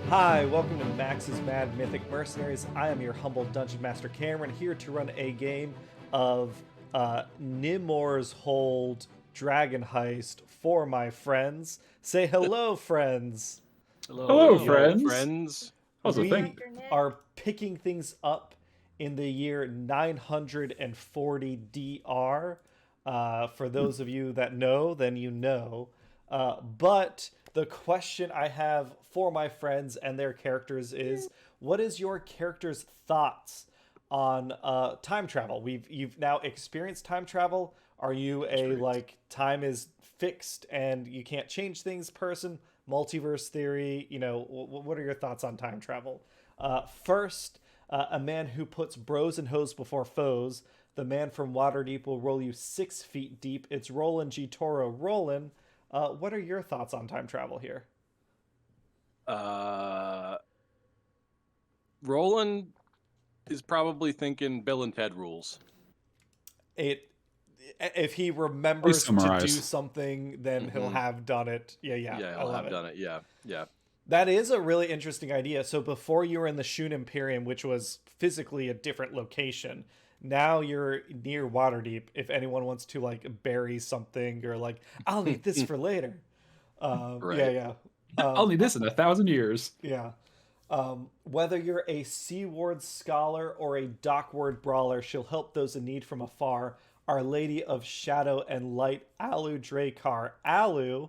Hi, welcome to Max's Mad Mythic Mercenaries. I am your humble Dungeon Master Cameron, here to run a game of Nimoar's Hold Dragonheist for my friends. Say hello, friends. Hello, Hello, hello, friends. friends. Also, We are picking things up in the year 940 DR. For those of you that know, then you know. But the question I have for my friends and their characters is, what is your character's thoughts on time travel? You've now experienced time travel. Are you a like time is fixed and you can't change things person? Multiverse theory, what are your thoughts on time travel? First, a man who puts bros and hoes before foes. The man from Waterdeep will roll you 6 feet deep. It's Rolan G. Toro. Rolan, what are your thoughts on time travel here? Roland is probably thinking Bill and Ted rules. If he remembers to do summarize. something, then he'll have done it. Yeah, I He'll love have it. done it. Yeah. That is a really interesting idea. So before you were in the Shun Imperium, which was physically a different location, now you're near Waterdeep. If anyone wants to like bury something or like, I'll need this for later. Right. Yeah. I'll need this in 1,000 years. Yeah. Whether you're a Seaward scholar or a Dockward brawler, she'll help those in need from afar. Our Lady of Shadow and Light, Alu Dracar. Alu,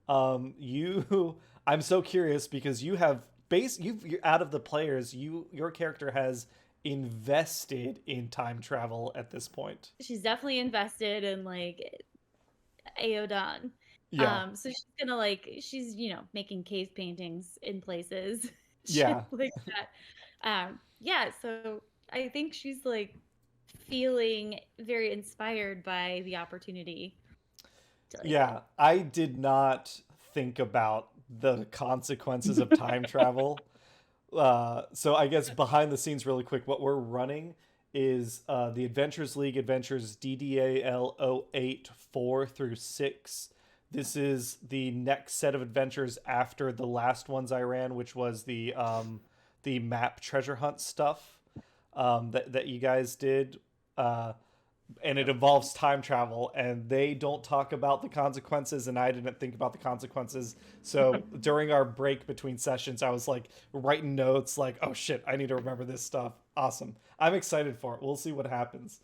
I'm so curious because you have you're out of the players. Your character has invested in time travel at this point. She's definitely invested in like Aodan. Yeah. So she's gonna she's making cave paintings in places. Yeah. Like that. Yeah, so I think she's like feeling very inspired by the opportunity. Yeah, I did not think about the consequences of time travel. So I guess behind the scenes, really quick, what we're running is the Adventures League Adventures DDAL 08 4 through 6. This is the next set of adventures after the last ones I ran, which was the map treasure hunt stuff that you guys did. And it involves time travel, and they don't talk about the consequences, and I didn't think about the consequences. So during our break between sessions, I was like writing notes like, oh shit, I need to remember this stuff. Awesome. I'm excited for it. We'll see what happens.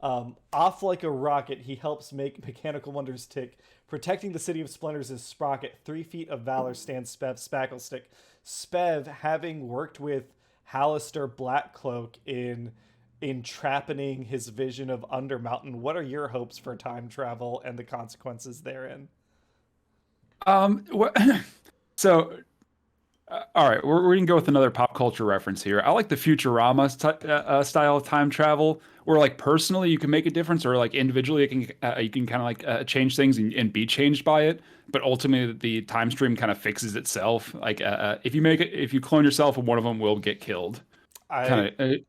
Off like a rocket, he helps make mechanical wonders tick. Protecting the City of Splendors is Sprocket. 3 feet of valor stands Spev Spacklestick. Spev, having worked with Halistar Blackcloak in entrapping his vision of Undermountain, what are your hopes for time travel and the consequences therein? So, all right, we're gonna go with another pop culture reference here. I like the Futurama style of time travel, where like personally you can make a difference, or like individually you can kind of like change things and be changed by it. But ultimately, the time stream kind of fixes itself. Like if you clone yourself, one of them will get killed. I Kind of.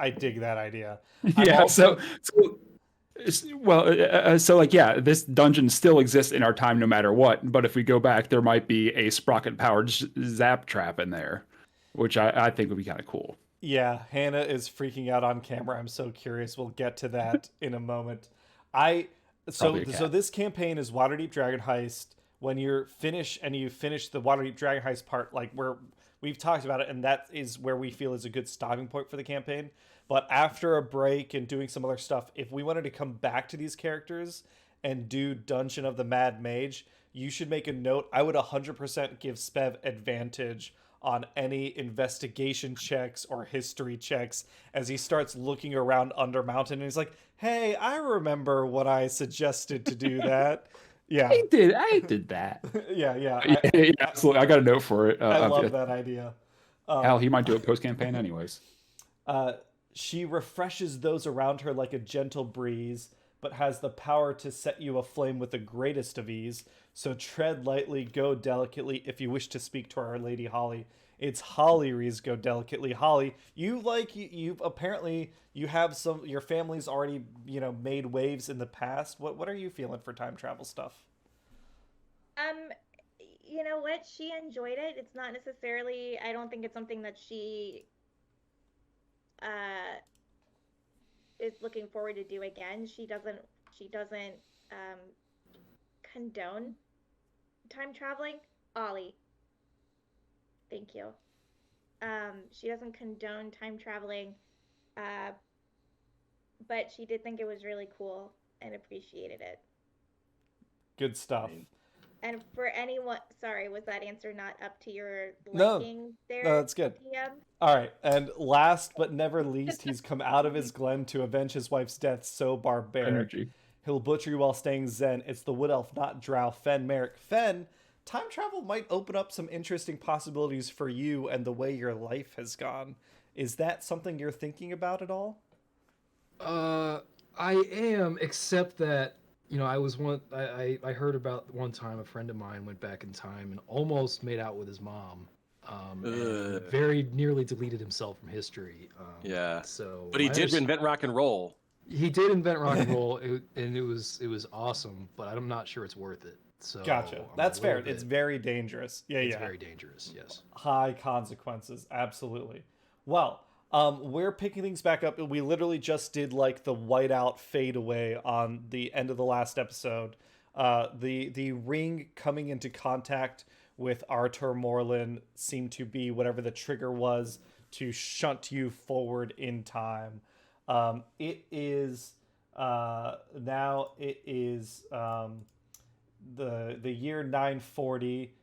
I dig that idea. I'm Yeah. also So like, yeah, this dungeon still exists in our time no matter what. But if we go back, there might be a sprocket powered zap trap in there, which I think would be kind of cool. Yeah, Hannah is freaking out on camera. I'm so curious. We'll get to that in a moment. I Probably a so cat. this campaign is Waterdeep Dragon Heist. When you're finished and you finish the Waterdeep Dragon Heist part, like where we've talked about it, and that is where we feel is a good stopping point for the campaign. But after a break and doing some other stuff, if we wanted to come back to these characters and do Dungeon of the Mad Mage, you should make a note. I would 100% give Spev advantage on any investigation checks or history checks as he starts looking around Undermountain and he's like, hey, I remember what I suggested to do that. Yeah. I did that. Yeah. Yeah, absolutely. I got a note for it. I love that idea. Hell, he might do a post campaign anyways. She refreshes those around her like a gentle breeze, but has the power to set you aflame with the greatest of ease. So tread lightly, go delicately, if you wish to speak to Our Lady Holly. It's Holly Rees, go delicately. Holly, you've apparently you have some your family's already made waves in the past. What are you feeling for time travel stuff? you know what? She enjoyed it. It's not necessarily, I don't think it's something that she uh, is looking forward to do again. She doesn't um, condone time traveling. Ollie, thank you. She doesn't condone time traveling, uh, but she did think it was really cool and appreciated it. Good stuff. And for anyone, sorry, was that answer not up to your No, liking there? no, that's good. DM? All right, and last but never least, he's come out of his glen to avenge his wife's death so barbaric. Energy. He'll butcher you while staying zen. It's the wood elf, not drow, Fen Merrick. Fen, time travel might open up some interesting possibilities for you and the way your life has gone. Is that something you're thinking about at all? I am, except that, you know, I heard about one time a friend of mine went back in time and almost made out with his mom. And very nearly deleted himself from history. Yeah. So, But he did invent rock and roll. He did invent rock and roll, and it was awesome. But I'm not sure it's worth it. So Gotcha. That's fair. It's very dangerous. It's very dangerous. Yes. High consequences. Absolutely. Well, we're picking things back up. We literally just did like the whiteout fade away on the end of the last episode. The ring coming into contact with Artur Morlin seemed to be whatever the trigger was to shunt you forward in time. It is now it is the year 940.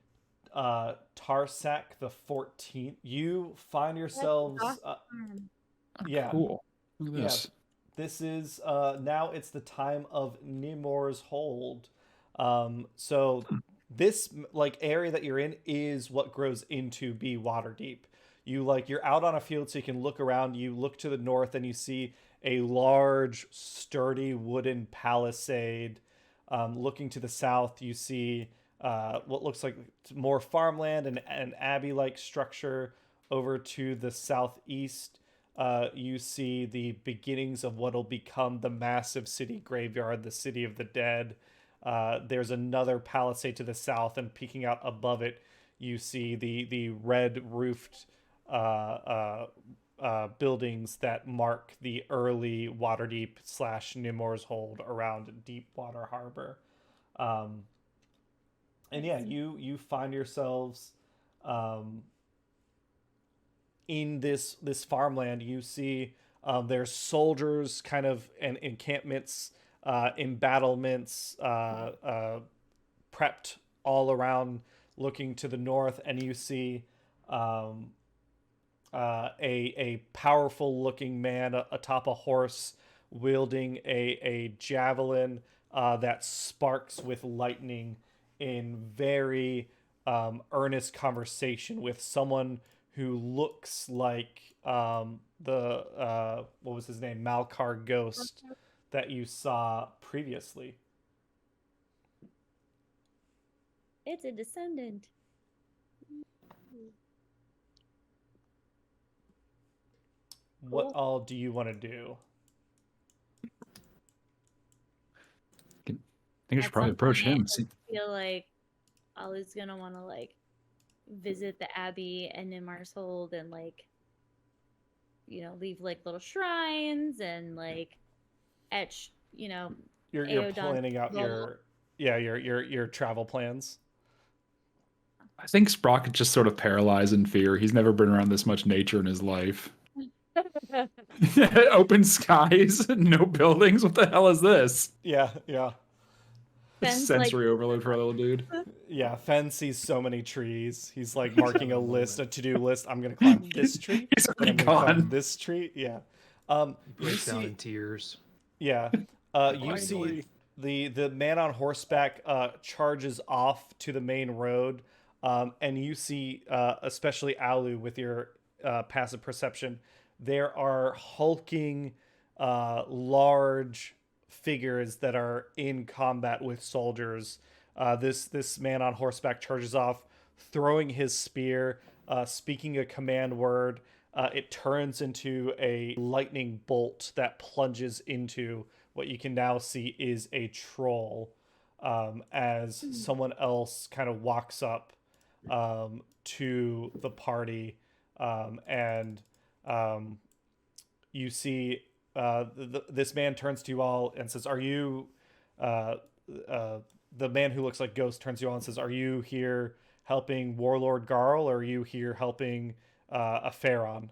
Tarsak the 14th. You find yourselves yeah. Cool. Look at this. This is now it's the time of Nimoar's hold. So this like area that you're in is what grows into be Waterdeep. You're out on a field so you can look around. You look to the north and you see a large, sturdy wooden palisade. Looking to the south, you see what looks like more farmland and an abbey-like structure. Over to the southeast, you see the beginnings of what will become the massive city graveyard, the City of the Dead. There's another palisade to the south, and peeking out above it, you see the red-roofed buildings that mark the early Waterdeep / Nimoar's hold around Deepwater Harbor. And yeah, you find yourselves in this farmland. You see there's soldiers kind of and encampments, embattlements prepped all around looking to the north, and you see a powerful looking man atop a horse wielding a javelin that sparks with lightning in very earnest conversation with someone who looks like the what was his name, Malkar Ghost that you saw previously. It's a descendant. What all do you want to do? I think I should probably approach him. I feel like Ollie's gonna want to like visit the Abbey and Nimar's Hold and like, you know, leave like little shrines and like etch, you know, You're planning out your travel plans. I think Sprocket just sort of paralyzed in fear. He's never been around this much nature in his life. Open skies, no buildings. What the hell is this? Yeah. Fen's Sensory overload for a little dude. Yeah, Fen sees so many trees. He's like marking a to-do list. I'm gonna climb this tree. He's already I'm gonna climb gone. this tree. Yeah. Breaks down in tears. Yeah. You see the man on horseback charges off to the main road, and you see especially Alu with your passive perception. There are hulking, large figures that are in combat with soldiers. This man on horseback charges off, throwing his spear, speaking a command word. It turns into a lightning bolt that plunges into what you can now see is a troll. as someone else kind of walks up to the party, and you see this man turns to you all and says, "Are you?" The man who looks like Ghost turns to you all and says, "Are you here helping Warlord Garl, or are you here helping Ahghairon?"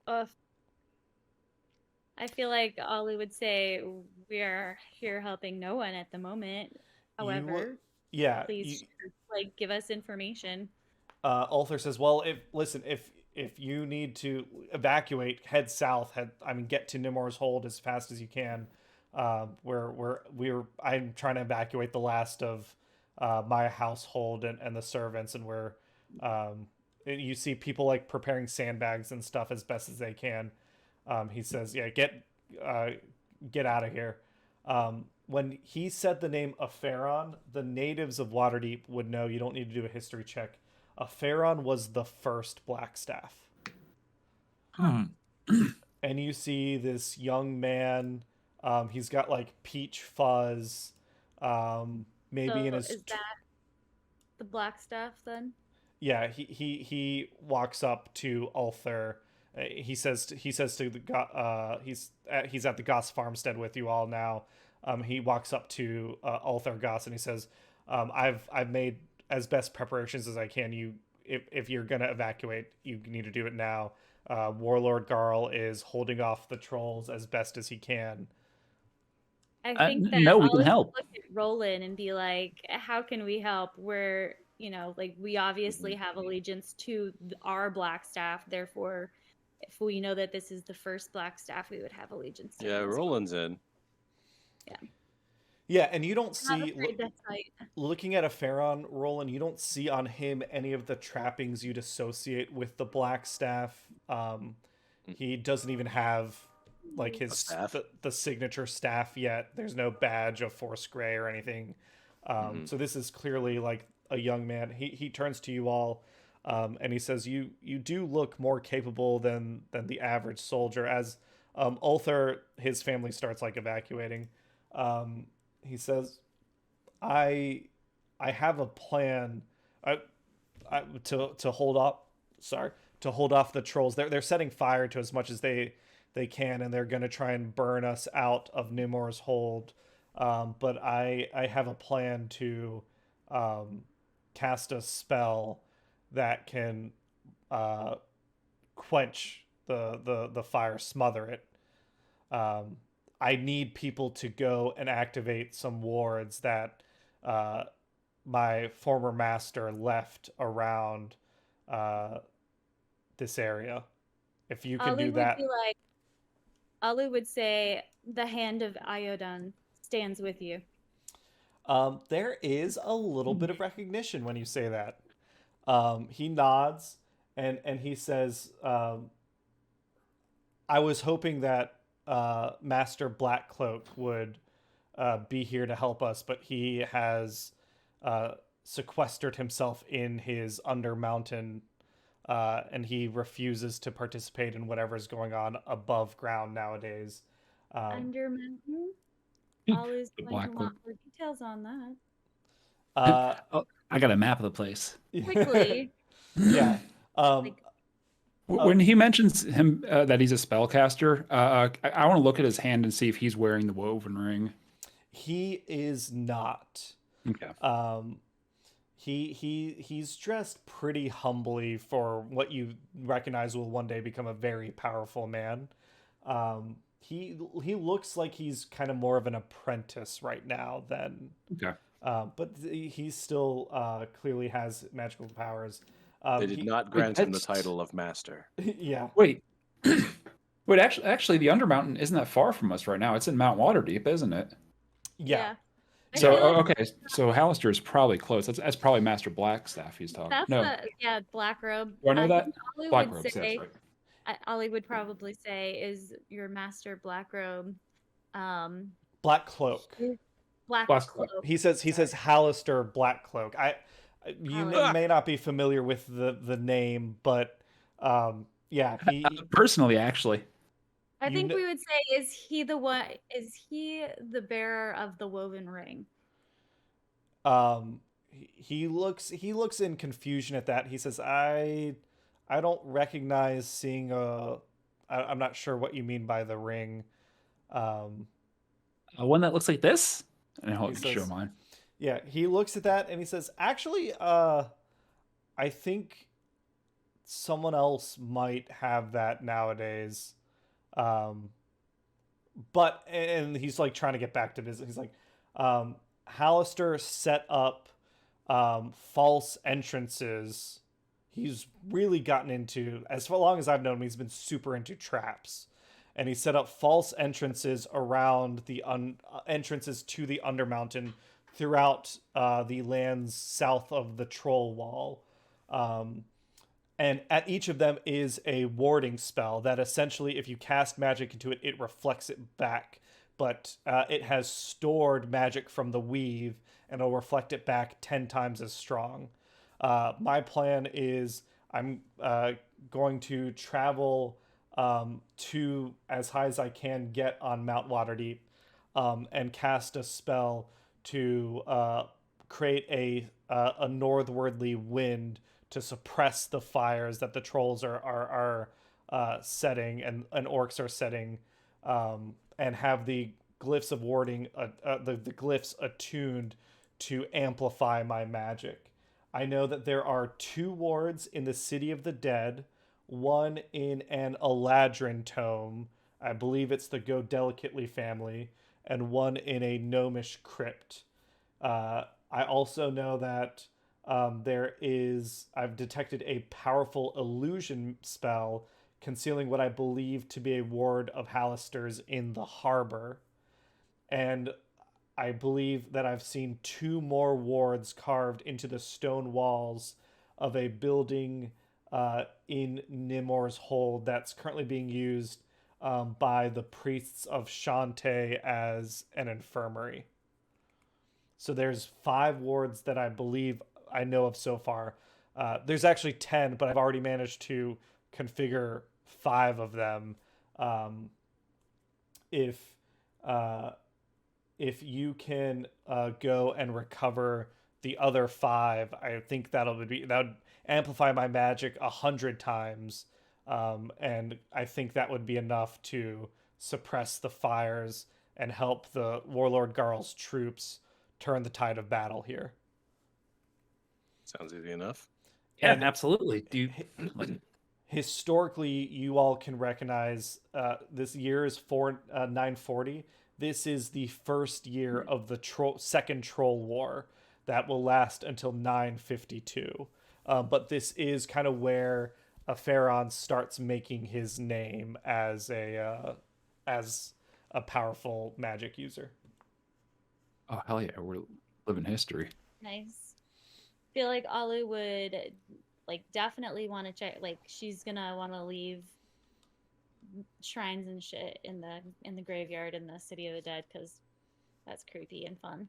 I feel like Ollie would say we are here helping no one at the moment. However, please like give us information. Ulthar says, "Well, if you need to evacuate, head south. Get to Nimoar's Hold as fast as you can. I'm trying to evacuate the last of my household and the servants, and you see people like preparing sandbags and stuff as best as they can." He says, "Yeah, get out of here." When he said the name Ahghairon, the natives of Waterdeep would know. You don't need to do a history check. Ahghairon was the first blackstaff. And you see this young man. He's got like peach fuzz. Maybe So in his. Is that the blackstaff then? Yeah, he walks up to Ulthar. He says to the he's at the Goss farmstead with you all now. He walks up to Ulthar Goss and he says, "I've made as best preparations as I can. If you're gonna evacuate, you need to do it now. Warlord Garl is holding off the trolls as best as he can." I think that no, we can help. Look at Rolan and be like, "How can we help? We're we obviously have allegiance to our blackstaff. Therefore, if we know that this is the first blackstaff, we would have allegiance to." Yeah, Roland's in. Yeah, and you don't see that's right. looking at Ahghairon, Roland, you don't see on him any of the trappings you'd associate with the blackstaff. He doesn't even have like the signature staff yet. There's no badge of Force Grey or anything. So this is clearly like a young man. He turns to you all, and he says, "You do look more capable than the average soldier." As Ulthar, his family starts like evacuating. He says, "I have a plan to hold off the trolls. They're setting fire to as much as they can, and they're going to try and burn us out of Nimoar's Hold. But I have a plan to cast a spell that can quench the fire, smother it. I need people to go and activate some wards that my former master left around this area. If you can do that." Ollie would say, "The hand of Iodun stands with you." There is a little bit of recognition when you say that. He nods and he says, "I was hoping that Master Blackcloak would be here to help us, but he has sequestered himself in his Undermountain, and he refuses to participate in whatever's going on above ground nowadays." Undermountain? Ollie's going to want more details on that. I got a map of the place. Quickly. Yeah. When he mentions him that he's a spellcaster, I want to look at his hand and see if he's wearing the woven ring. He is not. Okay. He's dressed pretty humbly for what you recognize will one day become a very powerful man. He looks like he's kind of more of an apprentice right now than. Okay. But he still clearly has magical powers. They did not grant him the title of master. Yeah. Wait. Wait. Actually, the Undermountain isn't that far from us right now. It's in Mount Waterdeep, isn't it? Yeah. So okay. So Halistar is probably close. That's probably Master Blackstaff he's talking. Black robe. Do I know that? Black robe. That's right. Ollie would probably say is your Master Blackrobe. Black Cloak. Black Cloak. He says Halistar Blackcloak. You may not be familiar with the name, but yeah, he personally actually. I You think kn- we would say, is he the one? Is he the bearer of the woven ring? he looks in confusion at that. He says, I don't recognize seeing I'm not sure what you mean by the ring. Um, One that looks like this, and I'll He show says- mine. yeah, he looks at that and he says, actually, I think someone else might have that nowadays. Um, and he's like trying to get back to business. He's like, Halistar set up false entrances. He's really gotten into, as long as I've known him, he's been super into traps. And he set up false entrances around the entrances to the Undermountain throughout the lands south of the Troll Wall. And at each of them is a warding spell that essentially, if you cast magic into it, it reflects it back. But it has stored magic from the weave, and it'll reflect it back 10 times as strong. My plan is I'm going to travel to as high as I can get on Mount Waterdeep and cast a spell to create a northwardly wind to suppress the fires that the trolls are setting and orcs are setting, and have the glyphs of warding, the glyphs attuned to amplify my magic. I know that there are 2 wards in the City of the Dead, one in an Eladrin tome, I believe it's the Go Delicately family, and one in a gnomish crypt. I also know that I've detected a powerful illusion spell concealing what I believe to be a ward of Halistar's in the harbor. And I believe that I've seen 2 more wards carved into the stone walls of a building in Nimoar's hold that's currently being used by the priests of Shantae as an infirmary. So there's 5 wards that I believe I know of so far. There's actually 10, but I've already managed to configure 5 of them. If you can go and recover the other 5, I think that would amplify my magic 100 times, and I think that would be enough to suppress the fires and help the Warlord Garl's troops turn the tide of battle here. Sounds easy enough. Yeah, And- absolutely. Do you, Historically, you all can recognize this year is 940. This is the first year of the second Troll War that will last until 952. But this is kind of where Ahghairon starts making his name as a powerful magic user. oh hell yeah, we're living history. Nice. Feel like Ollie would definitely want to check. Like, she's gonna want to leave shrines and shit in the graveyard in the City of the Dead, because that's creepy and fun.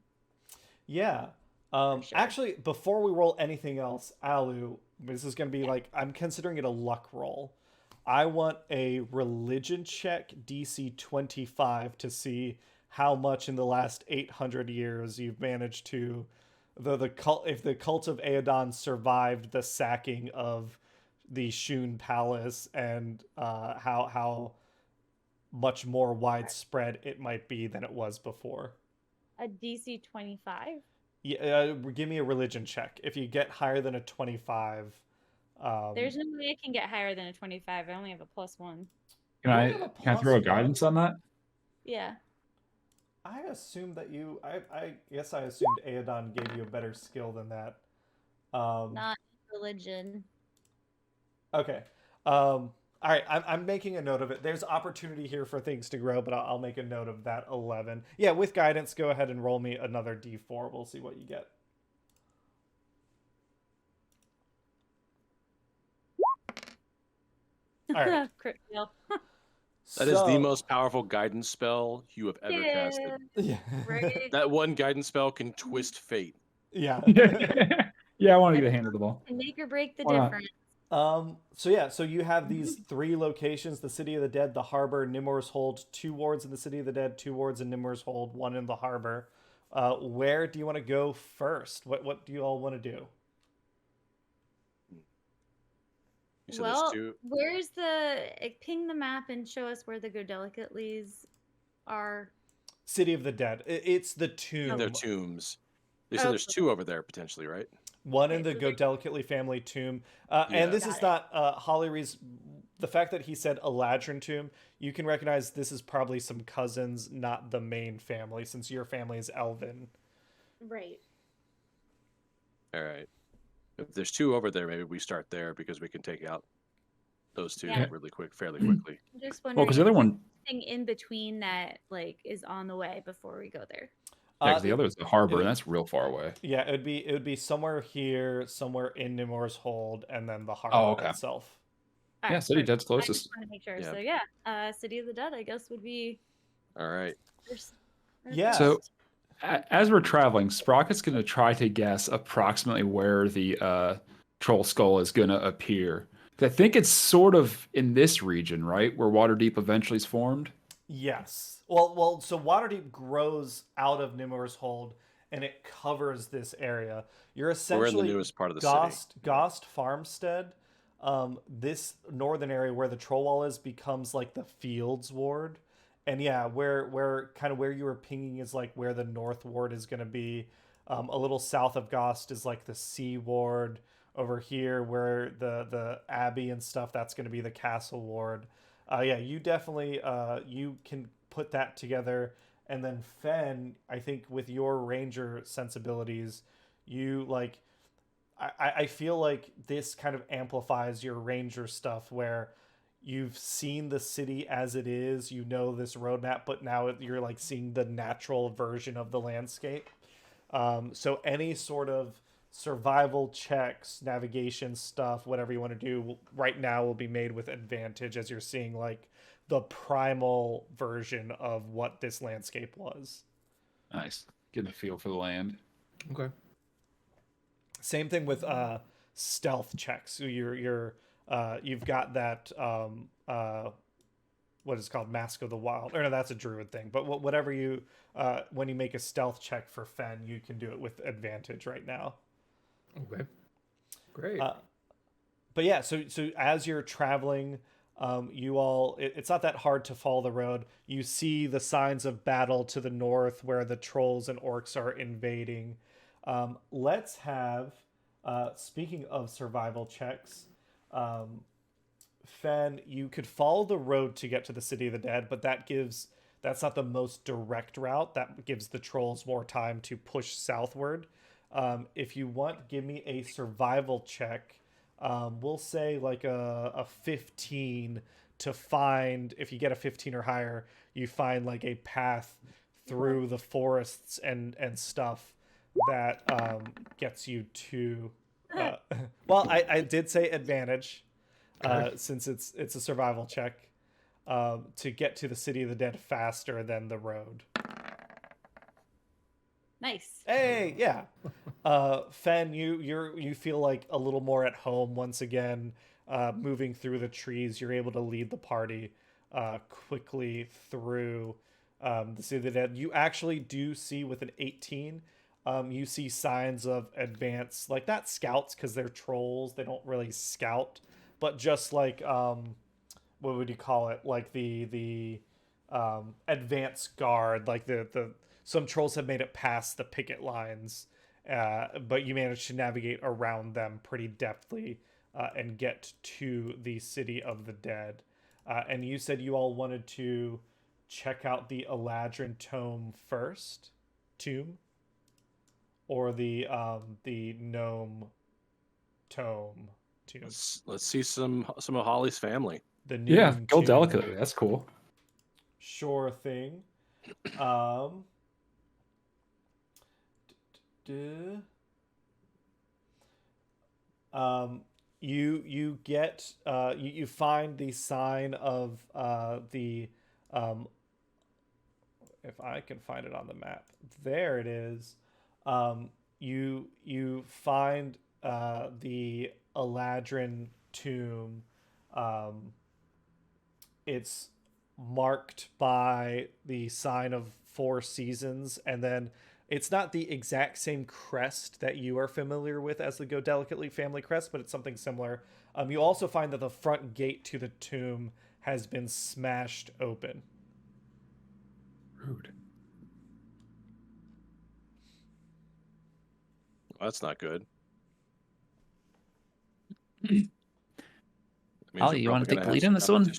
Yeah. Sure. Actually, before we roll anything else, Alu, this is going to be I'm considering it a luck roll. I want a religion check DC 25 to see how much in the last 800 years you've managed to if the cult of Aedan survived the sacking of the Shun Palace, and how much more widespread it might be than it was before. A DC 25. Yeah, give me a religion check. If you get higher than a 25, There's no way I can get higher than a 25. I only have a +1. Can I have a throw a +1? guidance on that? Yeah. I assume that I guess I assumed Aedan gave you a better skill than that. Not religion. Okay. All right. I'm making a note of it. There's opportunity here for things to grow, but I'll make a note of that 11. Yeah, with guidance, go ahead and roll me another D4. We'll see what you get. All right. Crit fail. That is the most powerful guidance spell you have ever casted. Yeah. Right? That one guidance spell can twist fate. Yeah. Yeah, I want to get a hand of the ball. And make or break the Why not? difference. So you have these 3 locations: the City of the Dead, the Harbor, Nimoar's Hold. 2 wards in the City of the Dead, 2 wards in Nimoar's Hold, 1 in the Harbor. Where do you want to go first? What do you all want to do? You said Well, there's 2. where's ping the map and show us where the Godelicatleys are. City of the Dead. It's the tomb. They're tombs. They said there's 2 over there potentially, right? One in Okay, the so Go they- Delicately family tomb. Yeah. And this Got is it. not Hollyree's. The fact that he said Eladrin tomb, you can recognize this is probably some cousins, not the main family, since your family is Elven. Right. All right. If there's 2 over there, maybe we start there because we can take out those 2 Yeah. fairly quickly. I'm just Well, wondering because the other if one, there's anything in between that like is on the way before we go there. yeah, 'cause the It- other is the harbor, it- and that's real far away. Yeah, it would be somewhere here, somewhere in Nimoar's Hold, and then the harbor okay. itself. All Yeah, right, City perfect. Dead's I closest. just want to make sure. Yeah. So yeah, City of the Dead, I guess, would be All right. first. Yeah. So, as we're traveling, Sprocket's going to try to guess approximately where the troll skull is going to appear. I think it's sort of in this region, right, where Waterdeep eventually is formed. Yes. Well. So Waterdeep grows out of Nimoar's Hold, and it covers this area. You're We're essentially in the newest part of the city. Gost Farmstead. This northern area where the troll wall is becomes like the Fields Ward, and yeah, where kind of where you were pinging is like where the North Ward is going to be. A little south of Gost is like the Sea Ward. Over here, where the Abbey and stuff, that's going to be the Castle Ward. Yeah, you definitely you can put that together, and then Fen, I think with your ranger sensibilities, you like. I feel like this kind of amplifies your ranger stuff where you've seen the city as it is, you know this roadmap, but now you're like seeing the natural version of the landscape. So any sort of survival checks, navigation stuff, whatever you want to do right now will be made with advantage as you're seeing like the primal version of what this landscape was. Nice. Getting a feel for the land. Okay. Same thing with stealth checks. So you've got that what is it called, Mask of the Wild, or no, that's a druid thing. But whatever you when you make a stealth check for Fen, you can do it with advantage right now. Okay. Great. But yeah, so as you're traveling, you all it's not that hard to follow the road. You see the signs of battle to the north where the trolls and orcs are invading. Let's have speaking of survival checks, Fen, you could follow the road to get to the City of the Dead, but that's not the most direct route. That gives the trolls more time to push southward. If you want, give me a survival check. We'll say like a 15 to find, if you get a 15 or higher, you find like a path through the forests and stuff that gets you to well, I did say advantage since it's a survival check to get to the City of the Dead faster than the road. Nice. Hey, yeah. Fen, you feel like a little more at home once again, moving through the trees. You're able to lead the party quickly through the City of the Dead. You actually do see with an 18, you see signs of advance, like not scouts because they're trolls. They don't really scout, but just like what would you call it? Like the advance guard, like the some trolls have made it past the picket lines, but you managed to navigate around them pretty deftly and get to the City of the Dead. And you said you all wanted to check out the Ahghairon tomb first, or the gnome tomb. Let's see some of Holly's family. The Yeah, Noon go tomb. delicately. That's cool. Sure thing. You get you find the sign of the if I can find it on the map. There it is. You find the Ahghairon tomb, it's marked by the sign of 4 seasons, and then it's not the exact same crest that you are familiar with as the Go Delicately family crest, but it's something similar. You also find that the front gate to the tomb has been smashed open. Rude. Well, that's not good. Ollie, you want to take the lead in this one?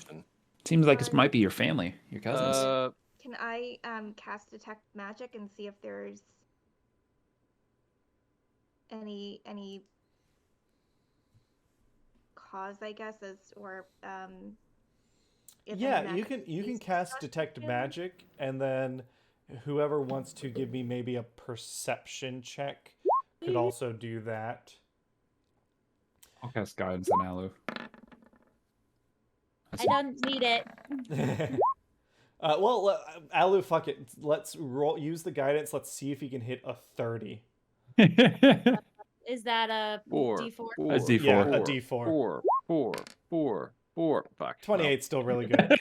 Seems like this might be your family, your cousins. Can I cast detect magic and see if there's any cause, I guess, if Yeah, you can cast detect magic, and then whoever wants to give me maybe a perception check could also do that. I'll cast guidance on Alu. I don't need it. Well, Alu, fuck it. Let's use the guidance. Let's see if he can hit a 30. Is that a D4? That's D4. Yeah, a D4. 4. Fuck. 28 still really good.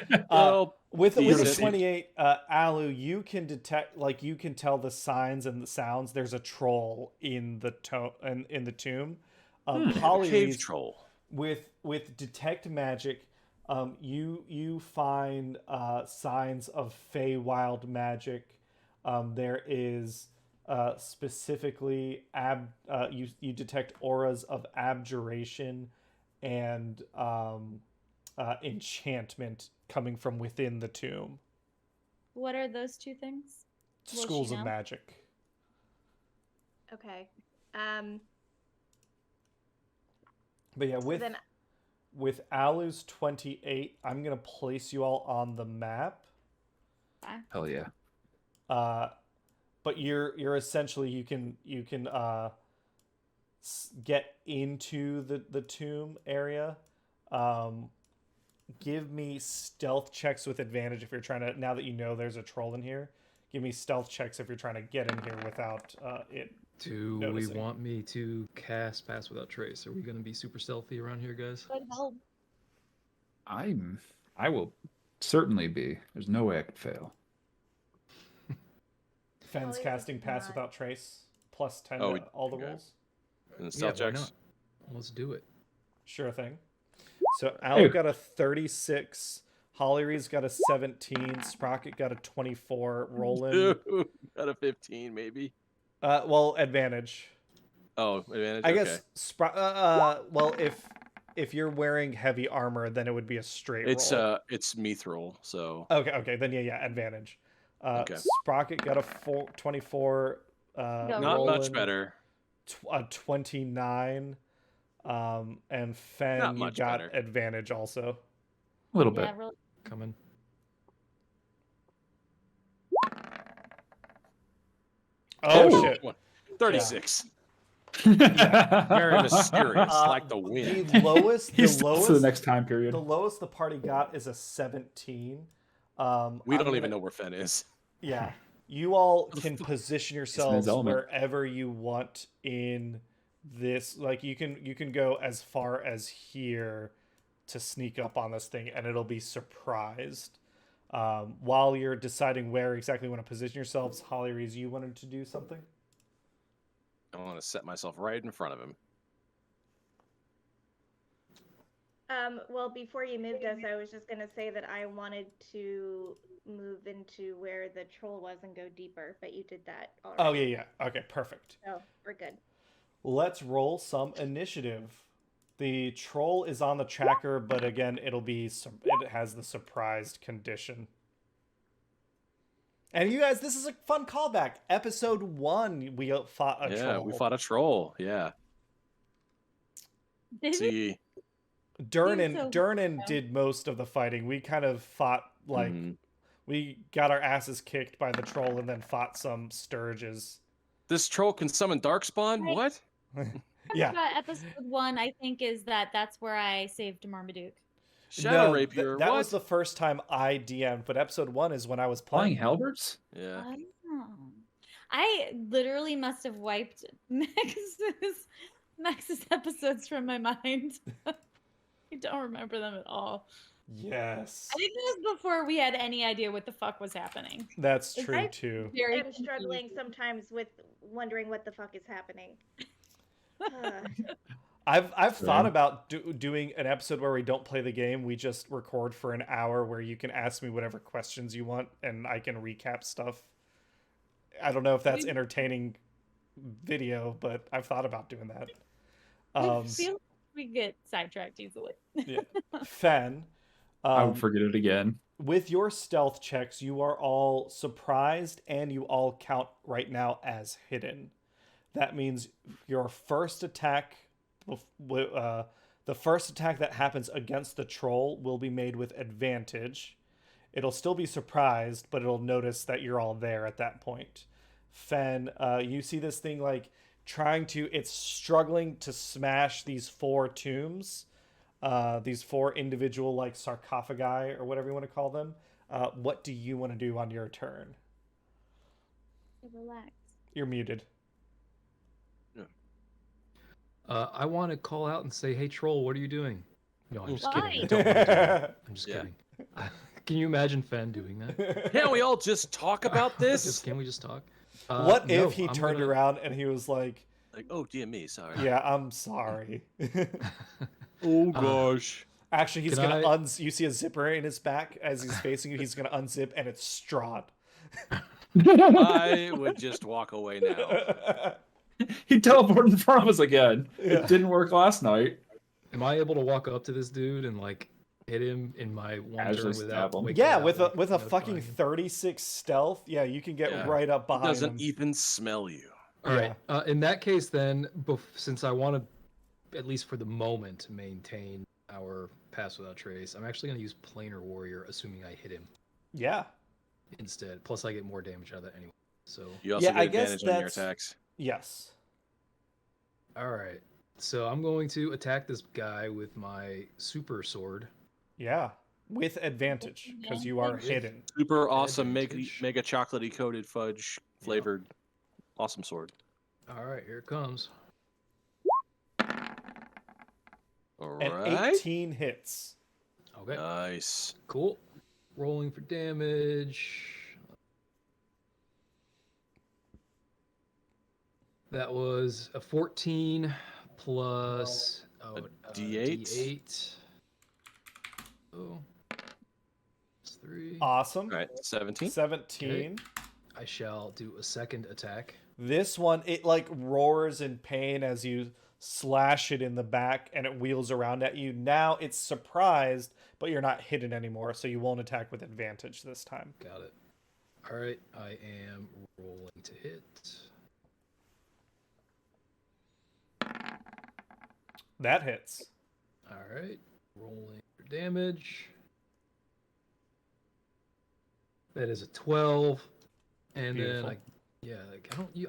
With the 28, Alu, you can detect, like, you can tell the signs and the sounds. There's a troll in the in the tomb. Cave troll. With detect magic, you find signs of Feywild magic. There is specifically you detect auras of abjuration and enchantment coming from within the tomb. What are those two things? Schools of magic. Okay. But yeah, with Alu's 28, I'm gonna place you all on the map. Hell yeah. But you're essentially you can get into the tomb area. Give me stealth checks with advantage if you're trying to, now that you know there's a troll in here. Give me stealth checks if you're trying to get in here without it. Do noticing. we want me to cast Pass Without Trace? Are we going to be super stealthy around here, guys? Good help. I will certainly be. There's no way I could fail. Fenn's casting Pass Without Trace plus 10 Oh, to all the okay. rolls. And stealth why checks. not? Let's do it. Sure thing. So Alu got a 36, Hollyree's got a 17, Sprocket got a 24, Rolan Got a 15 maybe. Well, advantage. Oh, advantage. I okay. guess well, if you're wearing heavy armor, then it would be a straight roll. It's mithril, so Okay, then yeah, advantage. Okay. Sprocket got a 24, not Rolan, much better. A 29, and Fen, Not you much got better. advantage also. A little bit. Yeah, really. Coming. Oh shit. 36. Yeah. Very mysterious, like the wind. The lowest He's to the next time period. The lowest the party got is a 17. We don't even know where Fen is. Yeah. You all can position his yourselves element. wherever you want in this. Like you can go as far as here to sneak up on this thing, and it'll be surprised. While you're deciding where exactly you want to position yourselves, Holly Rees, you wanted to do something? I want to set myself right in front of him. Well, before you moved us, I was just gonna say that I wanted to move into where the troll was and go deeper, but you did that already. Oh yeah. Okay, perfect. So we're good. Let's roll some initiative. The troll is on the tracker, but again, it has the surprised condition. And you guys, this is a fun callback. Episode 1, we fought a troll. Yeah, we fought a troll. Yeah. See, Durnan did most of the fighting. We kind of fought like we got our asses kicked by the troll and then fought some sturges. this troll can summon darkspawn. Right. What? Yeah. Episode 1, I think, is that's where I saved Marmaduke. Shadow No, rapier. that what? was the first time I DM'd, but episode 1 is when I was Flying playing. halberds? Yeah. Oh. I literally must have wiped Max's episodes from my mind. I don't remember them at all. Yes. I think this was before we had any idea what the fuck was happening. That's true too. Very I'm struggling sometimes with wondering what the fuck is happening. I've thought about doing an episode where we don't play the game. We just record for an hour where you can ask me whatever questions you want and I can recap stuff. I don't know if that's entertaining video, but I've thought about doing that. I feel like we get sidetracked easily. Yeah. Fen, I would forget it again. with your stealth checks, you are all surprised and you all count right now as hidden. That means your first attack, the first attack that happens against the troll will be made with advantage. It'll still be surprised, but it'll notice that you're all there at that point. Fen, you see this thing like it's struggling to smash these 4 tombs, these 4 individual like sarcophagi or whatever you want to call them. What do you want to do on your turn? Relax. You're muted. I want to call out and say, "Hey, troll, what are you doing?" No, I'm just Why? kidding. I don't want to do that. I'm just kidding. Can you imagine Fen doing that? Can't we all just talk about this? Can we just talk? What no, if he I'm turned gonna- around and he was like, Like, oh, dear me, sorry. "Yeah, I'm sorry." Oh gosh. Actually, he's Can gonna I- you see a zipper in his back as he's facing you. He's gonna unzip and it's Strahd. I would just walk away now. He teleported in front of us again. Yeah. It didn't work last night. Am I able to walk up to this dude and like hit him in my one Casually turn without? stab him. waking Yeah, up, with a like, with a notifying fucking him? 36 stealth. Yeah, you can get Yeah. right up behind Doesn't him. even smell you. All right. In that case, then, since I want to, at least for the moment, maintain our pass without trace, I'm actually going to use Planar Warrior, assuming I hit him Yeah. instead. Plus, I get more damage out of that anyway. So, You also Yeah, get I guess advantage on your that's- attacks. Yes. all right. So I'm going to attack this guy with my super sword. Yeah. With advantage because you are Advantage. hidden. Super awesome, mega, Advantage. mega chocolatey coated fudge flavored, awesome sword. All right, here it comes. All And right. 18 hits. Okay, Nice. cool. Rolling for damage. That was a 14 plus D8? D8. Oh, it's 3. Awesome. All right. 17. 17. I shall do a second attack. This one, it like roars in pain as you slash it in the back and it wheels around at you. Now it's surprised, but you're not hidden anymore, so you won't attack with advantage this time. Got it. All right, I am rolling to hit. That hits. All right, rolling for damage. That is a 12, and Beautiful. then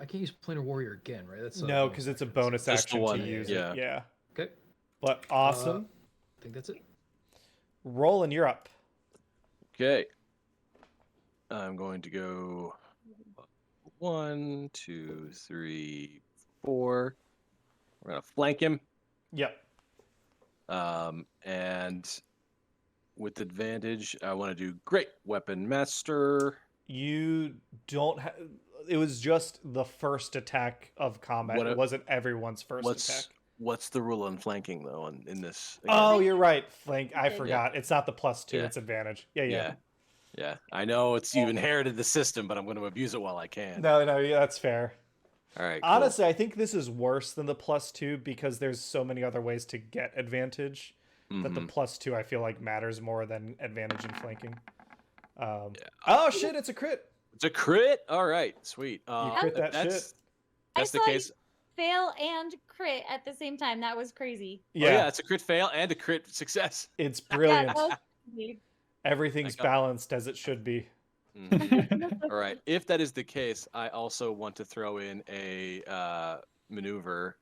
I can't use Planar Warrior again, right? That's No, because it's a bonus Just the action one, to use yeah. it. Yeah. Okay. But awesome. I think that's it. Roland, you're up. Okay. I'm going to go 1, 2, 3, 4. We're going to flank him. Yep. And with advantage, I want to do Great Weapon Master. You don't have. It was just the first attack of combat. What It a- wasn't everyone's first attack. What's the rule on flanking though in this? Oh, you're right, Flank. I Yeah. forgot. It's not the +2. Yeah. It's advantage. Yeah. yeah. I know you inherited the system, but I'm going to abuse it while I can. No, yeah, that's fair. All right. Cool. Honestly, I think this is worse than the +2 because there's so many other ways to get advantage that the Mhm. +2 I feel like matters more than advantage in flanking. Yeah. Oh shit! It's a crit. It's a crit. All right, sweet. You crit that that's, shit. That's the saw you case. Fail and crit at the same time. That was crazy. Yeah, Yeah, it's a crit fail and a crit success. it's Yeah, brilliant. that was crazy. Everything's I got- balanced as it should be. Mhm. All right. If that is the case, I also want to throw in a maneuver.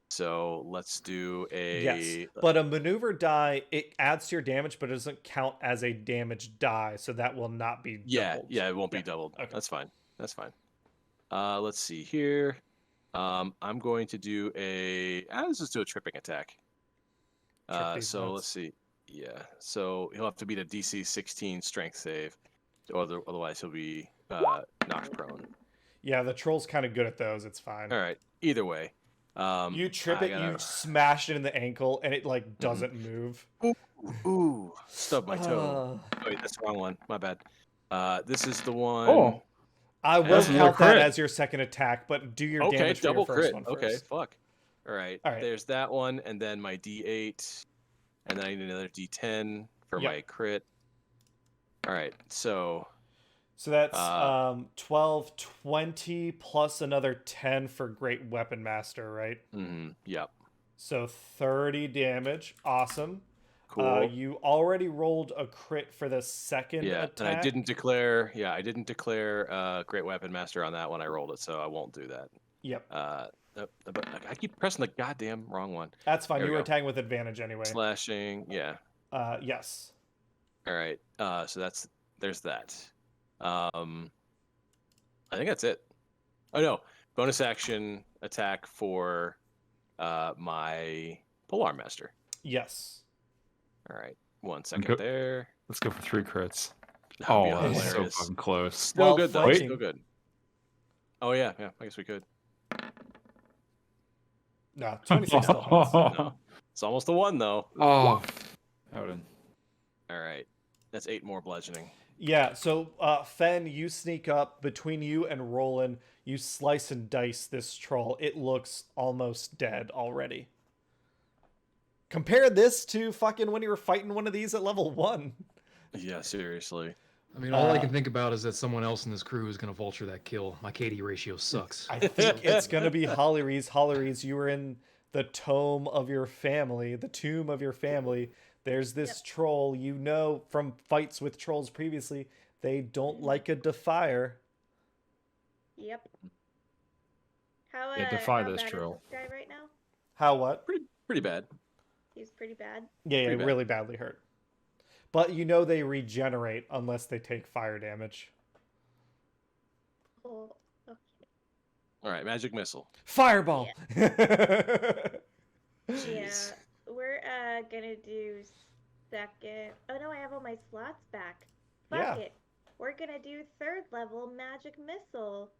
So let's do a. Yes, but a maneuver die, it adds to your damage, but it doesn't count as a damage die, so that will not be Yeah, doubled. yeah, it won't be Yeah. doubled. Okay. That's fine. That's fine. Let's see here. I'm going to do let's just do a tripping attack. Trip these So nuts. let's see. Yeah. So he'll have to beat a DC 16 strength save, or otherwise he'll be knocked prone. Yeah, the troll's kind of good at those. It's fine. All right. Either way. You trip I it, you gotta- smash it in the ankle, and it like doesn't move. Ooh, stubbed my toe. Uh, Wait, that's the wrong one. My bad. This is the one. Oh, I will That's another count that crit. as your second attack, but do your Okay, damage for double your first crit. one Okay, first. fuck. All right. All right. There's that one, and then my D8, and then I need another D10 for Yep. my crit. All right. So So that's Uh, 12, 20 plus another 10 for Great Weapon Master, right? yep. So 30 damage. Awesome. Cool. You already rolled a crit for the second Yeah, attack. and I didn't declare. Yeah, I didn't declare Great Weapon Master on that one. I rolled it, so I won't do that. Yep. But I keep pressing the goddamn wrong one. That's fine. There You we were go. attacking with advantage anyway. Slashing. Yeah. Yes. All right. So there's that. I think that's it. Oh no, bonus action attack for my Polearm Master. Yes. All right. 1 second go- there. let's go for 3 crits. That'd Oh, be that was so hilarious. fucking close. Still Well, good though. flanking- Still good. Oh yeah. I guess we could. No, 26 still hits. No. It's almost a 1 though. Oh, Odin. All right. That's 8 more bludgeoning. Yeah, so Fen, you sneak up between you and Rolan. You slice and dice this troll. It looks almost dead already. Compare this to fucking when you were fighting one of these at level 1. Yeah, seriously. I mean, all I can think about is that someone else in this crew is going to vulture that kill. My KD ratio sucks. I think it's gonna be Hollyrees. Hollyrees, you were in the tomb of your family. There's this troll. You know from fights with trolls previously, they don't like a defier. Yep. How Yeah, defy how this bad is troll. this guy right now? How what? Pretty bad. He's pretty bad. Yeah, Pretty bad. really badly hurt. But you know they regenerate unless they take fire damage. Oh, okay. All right, magic missile. Fireball. Yeah, we're gonna do second. Oh no, I have all my slots back. Yeah. Fuck it. We're gonna do third level magic missile.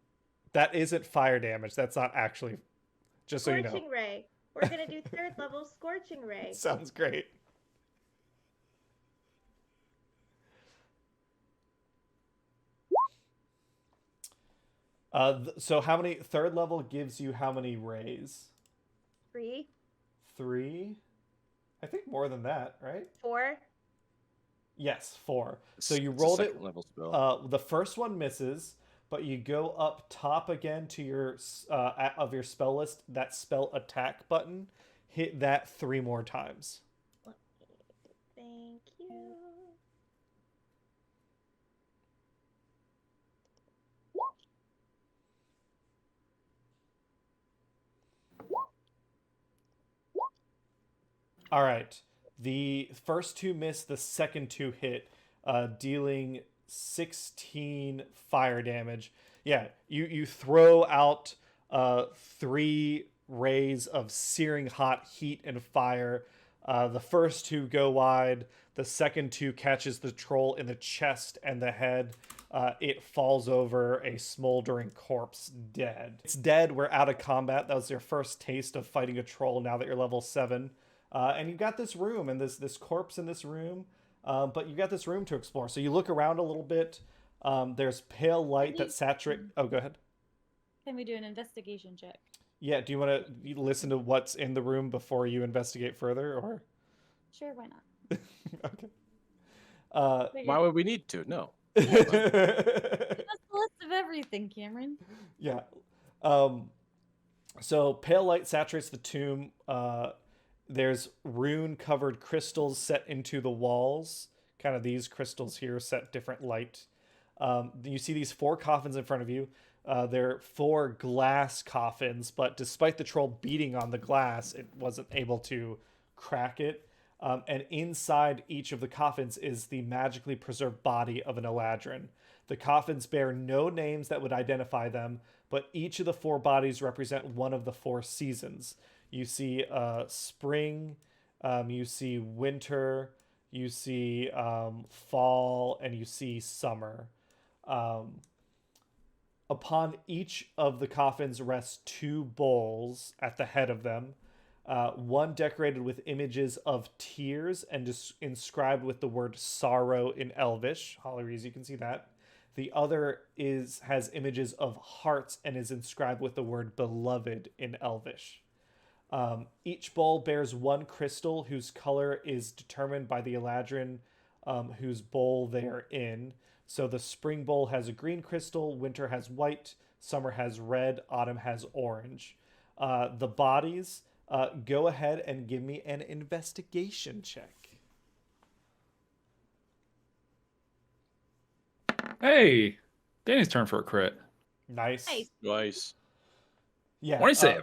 That isn't fire damage. That's not actually. Just so you know. Scorching ray. We're gonna do third level scorching ray. Sounds great. So how many third level gives you how many rays? 3, 3? I think more than that, right? 4. Yes, 4. So you It's a rolled it. second level spell. The first one misses, but you go up top again to your of your spell list. That spell attack button. Hit that 3 more times. Thank you. All right. The first 2 miss, the second 2 hit, dealing 16 fire damage. Yeah, you throw out 3 rays of searing hot heat and fire. The first 2 go wide. The second 2 catches the troll in the chest and the head. It falls over a smoldering corpse, dead. It's dead. We're out of combat. That was your first taste of fighting a troll now that you're level 7. And you got this room and this corpse in this room, but you got this room to explore. So you look around a little bit. There's pale light that saturates. Oh, go ahead. Can we do an investigation check? Yeah. Do you want to listen to what's in the room before you investigate further, or? Sure, why not? Okay. Why would we need to? No. Give us a list of everything, Cameron. Yeah. So pale light saturates the tomb. There's rune-covered crystals set into the walls. Kind of these crystals here set different light. You see these 4 coffins in front of you. They're 4 glass coffins, but despite the troll beating on the glass, it wasn't able to crack it. And inside each of the coffins is the magically preserved body of an Eladrin. The coffins bear no names that would identify them, but each of the 4 bodies represent one of the 4 seasons. You see spring, you see winter, you see fall, and you see summer. Upon each of the coffins rests 2 bowls at the head of them. One decorated with images of tears and inscribed with the word sorrow in Elvish. Hollyrees, you can see that. The other has images of hearts and is inscribed with the word beloved in Elvish. Each bowl bears 1 crystal whose color is determined by the Eladrin whose bowl they are in. So the spring bowl has a green crystal, winter has white, summer has red, autumn has orange. The bodies, go ahead and give me an investigation check. Hey, Danny's turn for a crit. Nice. Nice. Yeah. 20 save.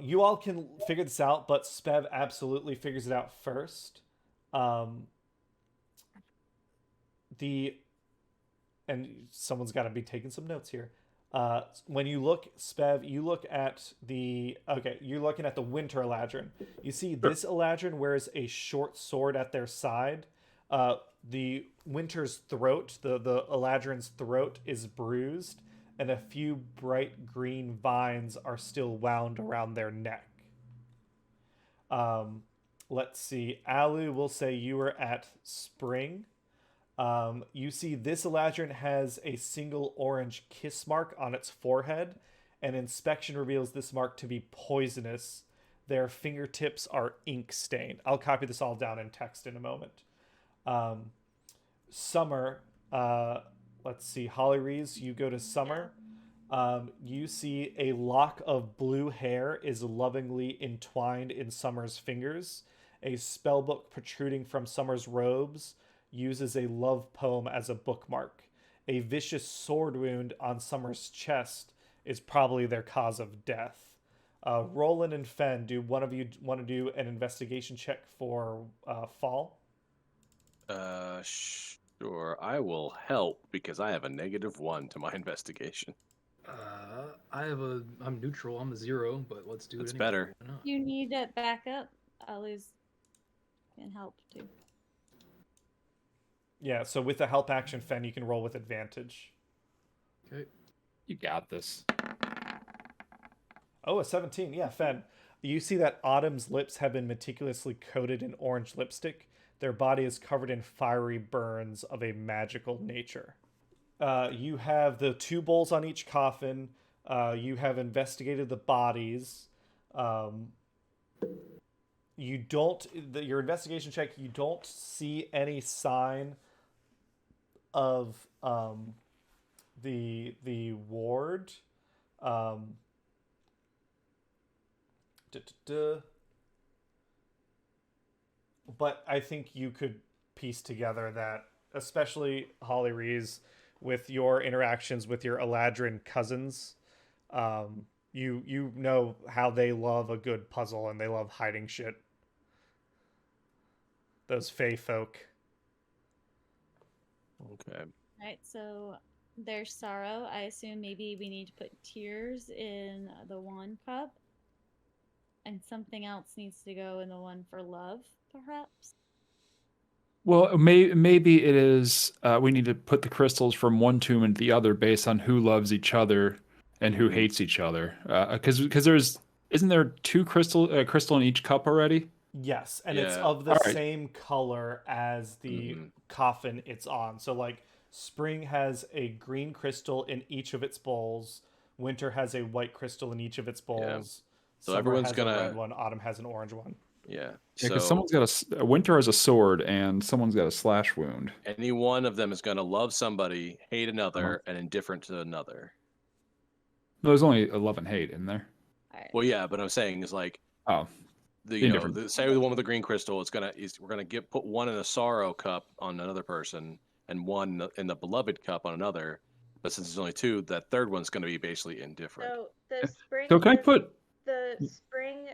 You all can figure this out, but Spev absolutely figures it out first. And someone's got to be taking some notes here. When you look, Spev, you look at you're looking at the winter Eladrin. You see this Eladrin wears a short sword at their side. The winter's throat, the Eladrin's throat is bruised, and a few bright green vines are still wound around their neck. Let's see. Alu will say you were at spring. You see this Eladrin has a single orange kiss mark on its forehead, and inspection reveals this mark to be poisonous. Their fingertips are ink stained. I'll copy this all down in text in a moment. Summer, let's see, Hollyrees, you go to Summer. You see a lock of blue hair is lovingly entwined in Summer's fingers. A spellbook protruding from Summer's robes uses a love poem as a bookmark. A vicious sword wound on Summer's chest is probably their cause of death. Rolan and Fen, do one of you want to do an investigation check for Fall? Sure. I will help because I have a -1 to my investigation. I'm neutral. I'm a 0, but let's do That's it. better. Why not? You need it back up. Always can help too. Yeah, so with the help action, Fen, you can roll with advantage. Okay. You got this. Oh, a 17. Yeah, Fen. You see that Autumn's lips have been meticulously coated in orange lipstick. Their body is covered in fiery burns of a magical nature. You have the 2 bowls on each coffin. You have investigated the bodies. You don't... your investigation check, you don't see any sign of the ward. But I think you could piece together that, especially Hollyrees, with your interactions with your Eladrin cousins, you know how they love a good puzzle and they love hiding shit. Those Fey folk. Okay. Right, so there's sorrow. I assume maybe we need to put tears in the one cup. And something else needs to go in the one for love, perhaps? Well, maybe it is. We need to put the crystals from one tomb into the other based on who loves each other and who hates each other. Because isn't there 2 crystal in each cup already? Yes, and it's Yeah. of the Alright. same color as the coffin it's on. So like spring has a green crystal in each of its bowls, winter has a white crystal in each of its bowls. So Summer everyone's has gonna- a red one, autumn has an orange one. Yeah. Yeah, So because someone's got a winter has a sword and someone's got a slash wound. any one of them is going to love somebody, hate another, and indifferent to another. No, there's only 11 hate in there. All right. Well, yeah, but I'm saying is like Oh, Indifferent. say the one with the green crystal. We're gonna put one in a sorrow cup on another person and one in the beloved cup on another. But since there's only 2, that third one's going to be basically indifferent. So the spring. so can I has- put? the spring?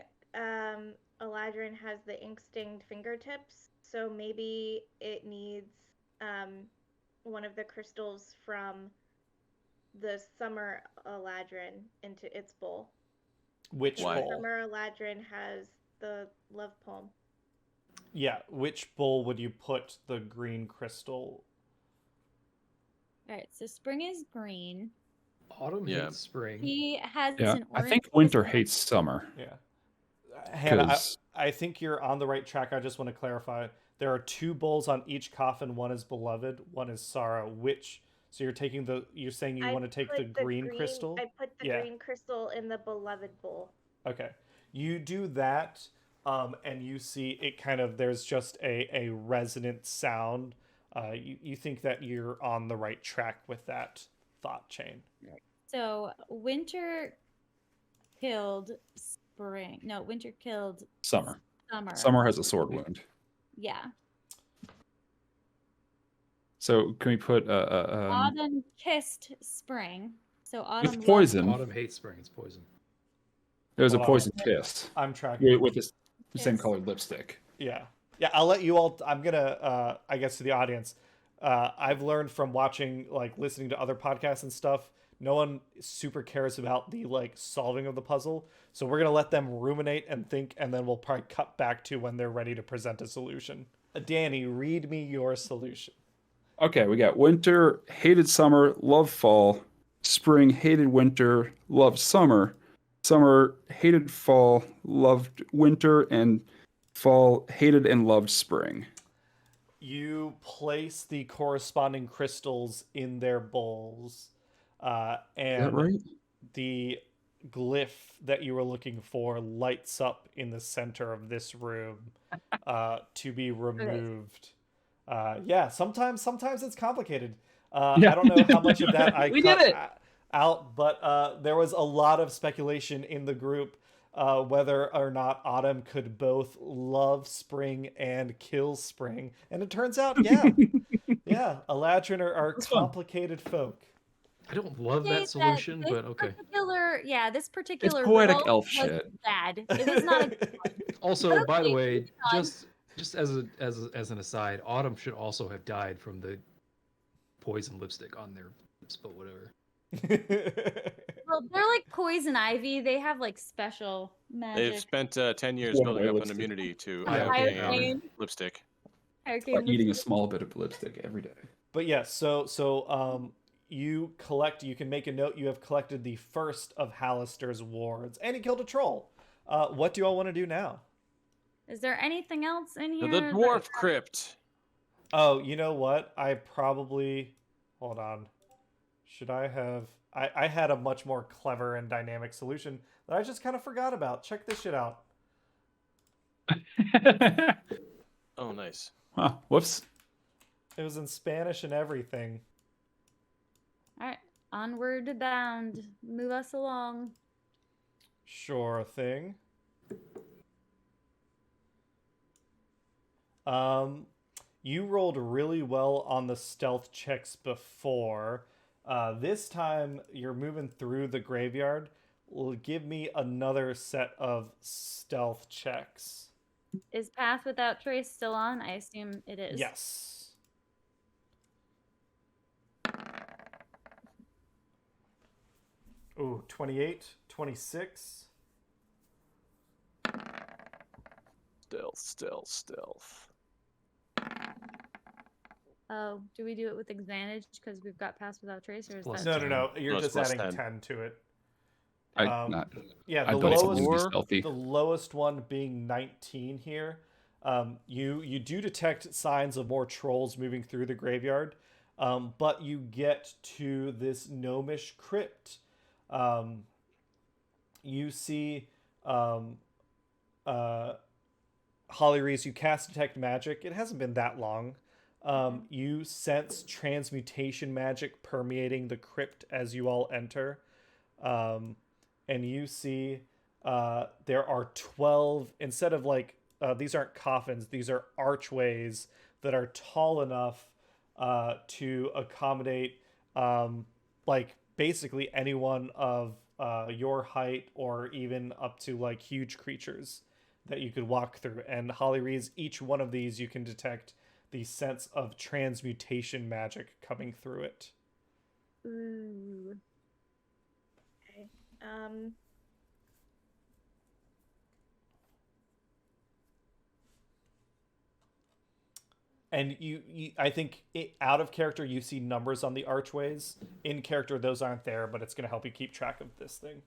Eladrin has the ink stained fingertips, so maybe it needs one of the crystals from the Summer Eladrin into its bowl. Which Why? bowl? Summer Eladrin has the love poem. Yeah, which bowl would you put the green crystal? All right, so spring is green. Autumn Yeah. hates spring. He has Yeah, an I orange think winter crystal. hates summer. Yeah. Hannah, 'Cause- I think you're on the right track. I just want to clarify. There are 2 bowls on each coffin. One is beloved, one is sorrow. So you're saying you want to take the green crystal? I put the Yeah. green crystal in the beloved bowl. Okay. You do that, and you see it kind of, there's just a resonant sound. You think that you're on the right track with that thought chain. So winter killed spring. No, winter killed Summer. summer. Summer has a sword wound. Yeah. So can we put Autumn kissed spring. So autumn with loved- poison? Autumn hates spring. It's poison. There's a Hold on. poison kiss I'm tracking. with the same Yes. colored lipstick. Yeah. Yeah, I'll let you all. I'm gonna. I guess to the audience, I've learned from watching, like, listening to other podcasts and stuff. No one super cares about the solving of the puzzle, so we're gonna let them ruminate and think, and then we'll probably cut back to when they're ready to present a solution. Danny, read me your solution. Okay, we got winter, hated summer, loved fall. Spring, hated winter, loved summer. Summer, hated fall, loved winter. And fall, hated and loved spring. You place the corresponding crystals in their bowls, Is that and right? the glyph that you were looking for lights up in the center of this room, to be removed. Yeah, sometimes it's complicated. Yeah. I don't know how much of that I We cut did it! out, but there was a lot of speculation in the group whether or not Autumn could both love spring and kill spring, and it turns out, yeah, Eladrin are That's fun. complicated folk. I don't love Say that solution, this but okay. This particular poetic roll elf was shit. bad. It was not a Also, by the Okay, way, moving on. just as an aside, Autumn should also have died from the poison lipstick on their lips, but whatever. Well, they're like poison ivy. They have like special magic. They've spent 10 years One building way up an lipstick. immunity to Yeah, okay, arcane lipstick. Arcane Like eating a lipstick. small bit of lipstick every day. But yeah, so you can make a note. You have collected the first of Halistar's wards, and he killed a troll. What do you all want to do now? Is there anything else in here? The that- dwarf crypt. Oh, you know what? Hold on. Should I have... I had a much more clever and dynamic solution that I just kind of forgot about. Check this shit out. Oh, nice. Wow, whoops. It was in Spanish and everything. All right, onward to bound. Move us along. Sure thing. You rolled really well on the stealth checks before. This time you're moving through the graveyard. Will give me another set of stealth checks. Is Path Without Trace still on? I assume it is. Yes. Ooh, 28, 26. Stealth. Oh, do we do it with advantage because we've got Path Without Trace, or is Plus that No. You're Plus just adding 10. 10 to it. Yeah, I the thought something lowest, would be stealthy. the lowest one being 19 here. You do detect signs of more trolls moving through the graveyard, but you get to this gnomish crypt. You see Holly Reese, you cast Detect Magic. It hasn't been that long. You sense transmutation magic permeating the crypt as you all enter. And you see there are 12, instead of these aren't coffins, these are archways that are tall enough to accommodate basically anyone of your height, or even up to huge creatures that you could walk through. And Holly reads, each one of these you can detect the sense of transmutation magic coming through it. Ooh. Okay. And I think out of character, you see numbers on the archways. In character, those aren't there, but it's going to help you keep track of this thing.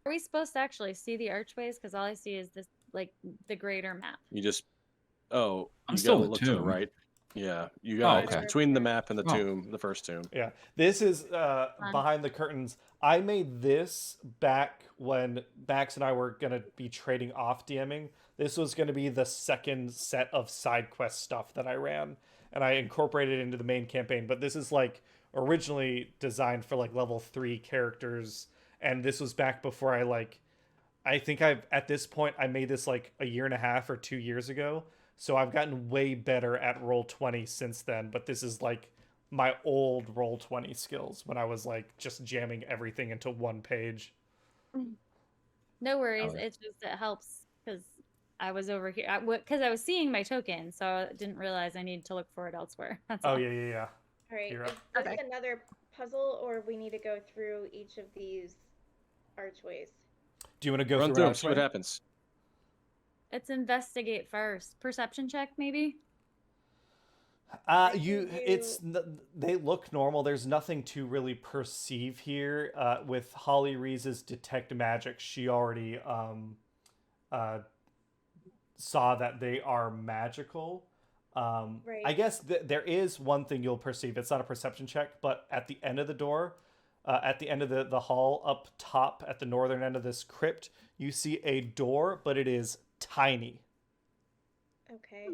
Are we supposed to actually see the archways? Because all I see is this, like, the greater map. You just you still in gotta the look to the tomb. right. Yeah, you got okay. It's between the map and the Oh. tomb, the first tomb. Yeah, this is behind the curtains. I made this back when Max and I were going to be trading off DMing. This was going to be the second set of side quest stuff that I ran, and I incorporated it into the main campaign. But this is like originally designed for like level 3 characters, and this was back before I think at this point I made this like a year and a half or 2 years ago. So I've gotten way better at Roll20 since then, but this is like my old Roll20 skills when I was like just jamming everything into one page. No worries. Oh. It's just, it helps because I was over here. Because I was seeing my token, so I didn't realize I needed to look for it elsewhere. That's all. Yeah. All right. You're Is up. this Okay. another puzzle, or we need to go through each of these archways? Do you want to go Run through through 'em, archway? see what happens. Let's investigate first. Perception check, maybe? They look normal. There's nothing to really perceive here. With Holly Reese's detect magic, she already saw that they are magical. Right. I guess there is one thing you'll perceive. It's not a perception check, but at the end of the door, at the end of the hall up top at the northern end of this crypt, you see a door, but it is tiny. Okay.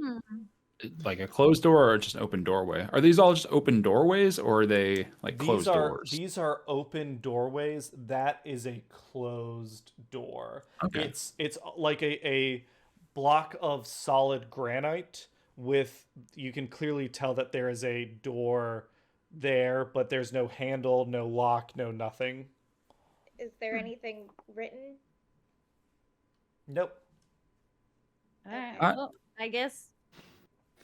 Like a closed door or just an open doorway? Are these all just open doorways or are they like closed doors? These are open doorways. That is a closed door. Okay. It's like a block of solid granite with, you can clearly tell that there is a door there, but there's no handle, no lock, no nothing. Is there anything written? Nope. All right. I- Well, I guess.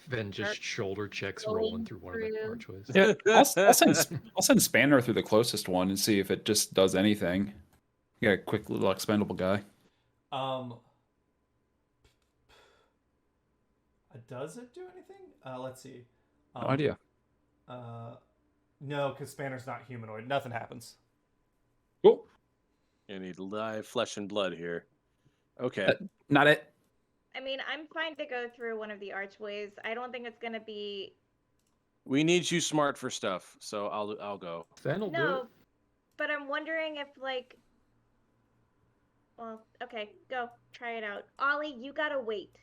Then just shoulder checks Going rolling through one of the through. archways. Yeah, I'll send Spanner through the closest one and see if it just does anything. You got a quick little expendable guy. Does it do anything? Let's see. No idea. No, because Spanner's not humanoid. Nothing happens. Cool. You need live flesh and blood here. Okay. Not it. I mean, I'm fine to go through one of the archways. I don't think it's gonna be. We need you smart for stuff, so I'll go. Fen will do No, it. but I'm wondering if like. Well, okay, go try it out. Ollie, you gotta wait.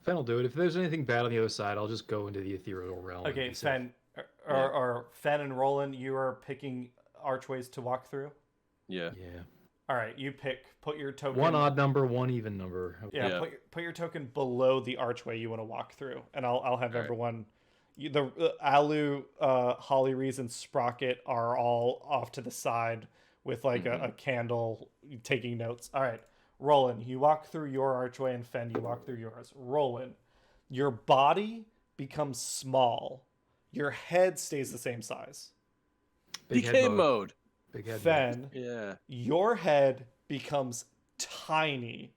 Fen will do it. If there's anything bad on the other side, I'll just go into the ethereal realm. and Okay, be safe. Fen, or Fen and Roland, you are picking archways to walk through. Yeah. Yeah. All right, you pick. Put your token. One odd number, one even number. Okay. Yeah, Yeah. Put your token below the archway you want to walk through, and I'll have All right. everyone. Alu, Holly Reese, and Sprocket are all off to the side with like a candle, taking notes. All right, Roland, you walk through your archway, and Fen, you walk through yours. Roland, your body becomes small. Your head stays the same size. Big head DK mode. mode. Big head mode. Fen, Yeah. your head becomes tiny.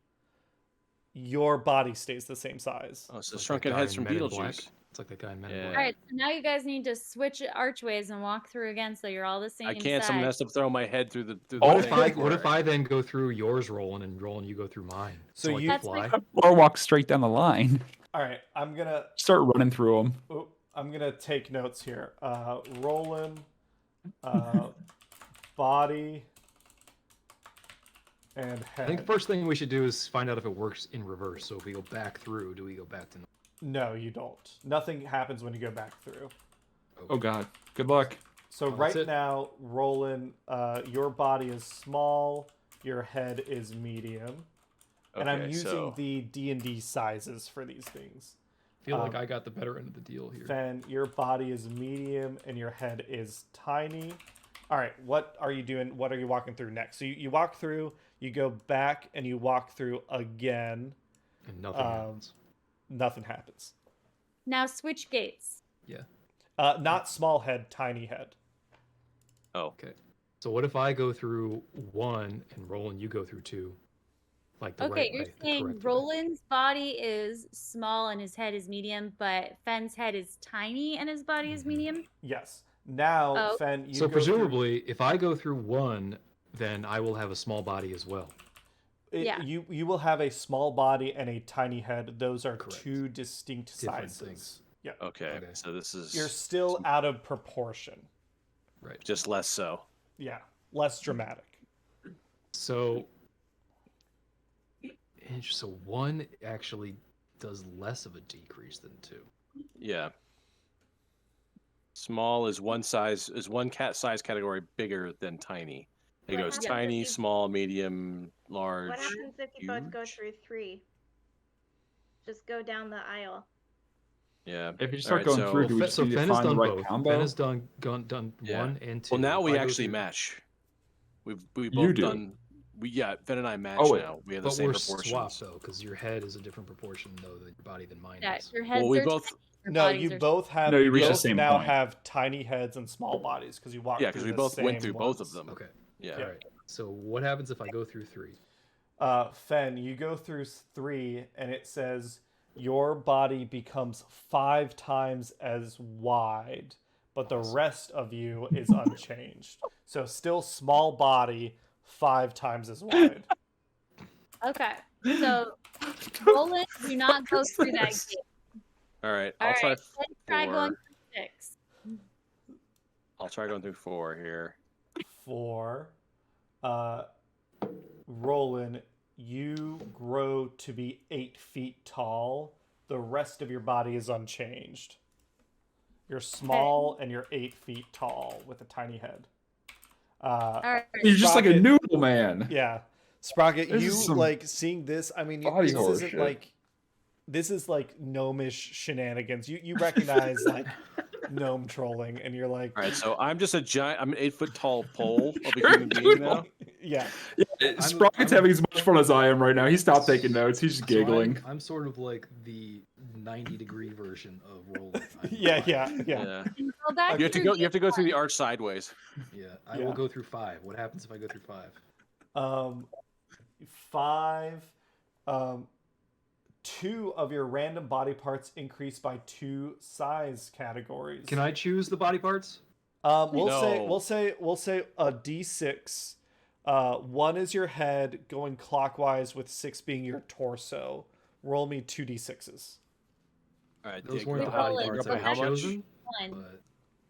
Your body stays the same size. Oh, so Like that shrunken guy heads in from Men in Black. Beetlejuice. It's like that guy in Men in Yeah. All Black. right. So now you guys need to switch archways and walk through again, so you're all the same I can't. Someone size. has to throw my head through the. What thing. if I then go through yours, Roland, and Roland, you go through mine? So like you- you That's fly. like- Or walk straight down the line. All right, I'm gonna Start running through them. take notes here. Roland, body, and head. I think the first thing we should do is find out if it works in reverse. So if we go back through, do we go back to? No, you don't. Nothing happens when you go back through. Oh god. Good luck. So That's right it. now, Roland, your body is small, your head is medium, and I'm Okay, using so- the D&D sizes for these things. I feel like I got the better end of the deal here. Fen, your body is medium and your head is tiny. All right, what are you doing? What are you walking through next? So you walk through, you go back, and you walk through again. And nothing happens. Nothing happens. Now switch gates. Not small head, tiny head. Oh, Okay. So what if I go through 1 and Roland, you go through 2? Like the Okay, right you're way, the saying correct way. Roland's body is small and his head is medium, but Fenn's head is tiny and his body is medium? Yes. Now, Oh. Fen, you So go through. presumably, if I go through 1, then I will have a small body as well. Yeah. You will have a small body and a tiny head. Those are Correct. two distinct Different sizes. things. Yeah. okay. Okay. So this is You're still out of proportion. Right. just less so. Yeah. Less dramatic. So 1 actually does less of a decrease than 2. Yeah. Small is one cat size category bigger than tiny. It What goes happens if tiny, you- small, medium, large. What happens if you both go huge? through 3? Just go down the aisle. Yeah. If you All start right, going so- through, do we just So need to Fen has find the done right both. combo? Fen has done Yeah. 1 and 2. Well, now If we I go actually through- match. We You both do. done. Fen and I match Oh, wait. now. We have the But same we're proportions. swapped though, because your head is a different proportion though than your body than mine Yeah, is. your heads Well, we are both. tiny, your No, bodies you are both have. No, you reach the both same now point. have tiny heads and small bodies because you walked. Yeah, because because we both went through both of them. Okay. Yeah. All right. So what happens if I go through 3? Fen, you go through 3, and it says your body becomes 5 times as wide, but the rest of you is unchanged. So still small body, 5 times as wide. Okay. So Roland, do not go through that gate. All right. All I'll try. right, let's try 4. going through 6. I'll try going through 4 here. 4. Roland, you grow to be 8 feet tall. The rest of your body is unchanged. You're small and you're 8 feet tall with a tiny head. All right. You're just like a Sprocket- noodle man. Yeah, Sprocket, This you is some like seeing this? I mean, body this horror isn't shit. like this is like gnomish shenanigans. You recognize like gnome trolling, and you're like, All right. So I'm just a giant. I'm an 8-foot tall pole of a human being now. yeah, Sprocket's I'm- having as much fun as I am right now. He stopped taking notes. He's just So giggling. I'm sort of like the 90-degree version of Roland. I'm yeah, fine. yeah. Yeah. Go back You have to through go. You have to go gate through the one. arch sideways. Yeah, I Yeah. will go through 5. What happens if I go through 5? 5. 2 of your random body parts increase by 2 size categories. Can I choose the body parts? We'll No. say a D6. 1 is your head going clockwise, with 6 being your torso. Roll me 2 D6s. All right. Those Dick, weren't the how- body Roland, parts by I how had much? chosen. One. But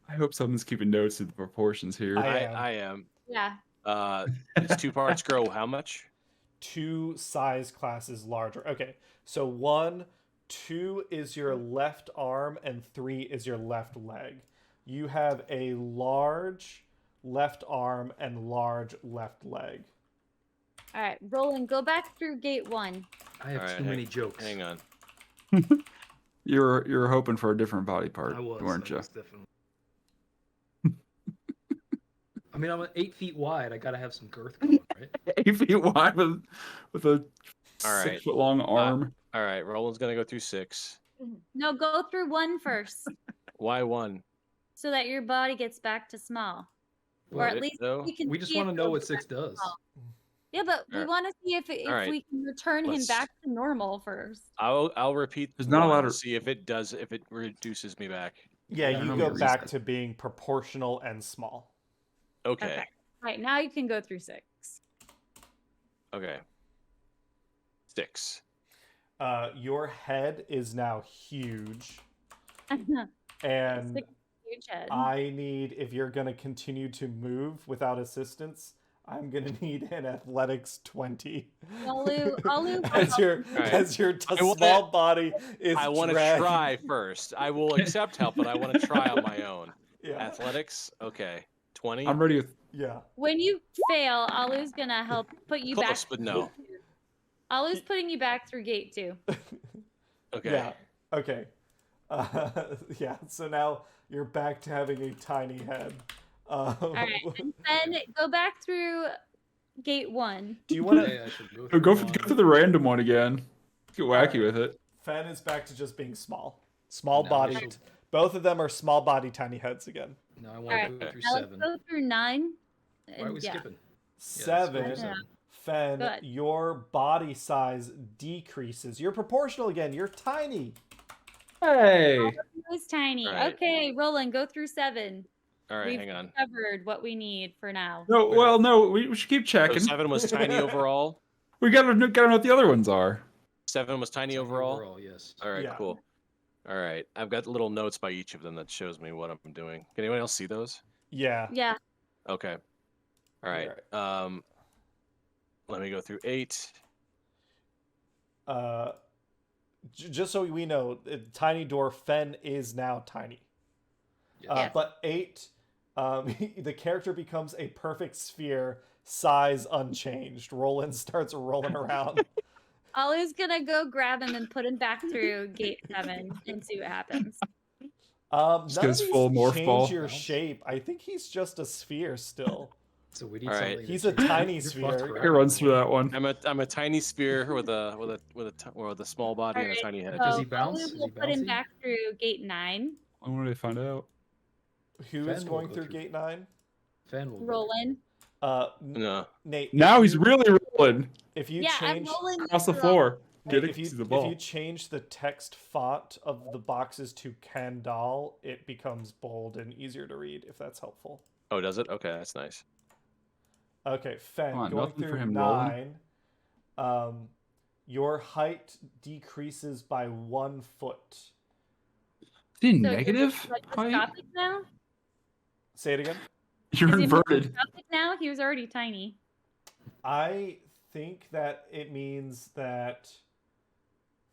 I hope someone's keeping notes of the proportions here. I am. Yeah. It's 2 parts grow how much? 2 size classes larger. Okay, so 2 is your left arm and 3 is your left leg. You have a large left arm and large left leg. All right, Roland, go back through gate 1. I have All right, too many jokes. Hang on. You're hoping for a different body part, I was, weren't you? definitely. I mean, I'm 8 feet wide. I gotta have some girth going, right? 8 feet wide with a All right. 6 foot long arm. All right. Roland's gonna go through 6. No, go through 1 first, Why 1? so that your body gets back to small, or Well, at it, least though? we can. We just see if want to know he'll what get 6 back to does. small. Yeah, but we Alright. want to see if Alright, we can return him let's- back to normal first. I'll repeat. There's not a lot one, of- see if it does. If it reduces me back. Yeah, Yeah, you no go reason. back to being proportional and small. Okay. Okay. Right now you can go through 6. Okay. 6. Your head is now huge, Six and huge head. I need, if you're going to continue to move without assistance, I'm going to need an athletics 20. Alu, as your Alright. as your I wanna- small body is I want to dragging- try first. I will accept help, but I want to try on my own. Yeah. Athletics. Okay. 20. I'm ready with. Yeah. when you fail, Alu's gonna help put you back. Close, but no. Alu's putting you back through gate 2. Okay. Yeah. Okay. Yeah. So now you're back to having a tiny head. All right, and then go back through gate 1. Do you want Okay, to? I should Go one. through the random one again. Get wacky Alright. with it. Fen is back to just being small. Small Now body. we shall- Both of them are small body tiny heads again. Now I All want right. to go through Now let's 7. go through 9. Why are we skipping? Seven. let's go through 7. Fen, Good. your body size decreases. You're proportional again. You're tiny. Hey. It was tiny. All right. Okay, Roland, go through 7. All right, We've hang on. covered what we need for now. No, well, no, we should keep So checking. 7 was tiny overall. We gotta know what the other ones are. 7 was tiny overall. Yes. All right, Yeah. cool. All right, I've got little notes by each of them that shows me what I'm doing. Can anyone else see those? Yeah. Yeah. Okay. All right. Let me go through 8. Just so we know, tiny dwarf Fen is now tiny. Yes. But 8, the character becomes a perfect sphere, size unchanged. Roland starts rolling around. Ollie's gonna go grab him and put him back through gate 7 and see what happens. None Just of goes these full morph change ball. your shape. I think he's just a sphere still. So we need All right. something. He's to a change. tiny You're sphere. fucked Here forever. runs through that one. I'm a tiny sphere with a small body and a Alright, tiny head. Does So he bounce? Ollie Is will he put him bouncy? back through gate 9. I wanted to find out. Who Fen is will going go through through. gate 9? Fen will go. Roland. No. Nate. Now if he's you- really rolling If you Yeah, I'm change rolling across the through floor. Nate, Get if you it to the if ball. you change the text font of the boxes to Kandal, it becomes bold and easier to read. If that's helpful. Oh, does it? Okay, that's nice. Okay, Fen, Come on, going nothing for through him 9. rolling. Your height decreases by 1 foot. Is he So negative Is he height? microscopic now? Say it again. You're Is he inverted. microscopic now? He was already tiny. I think that it means that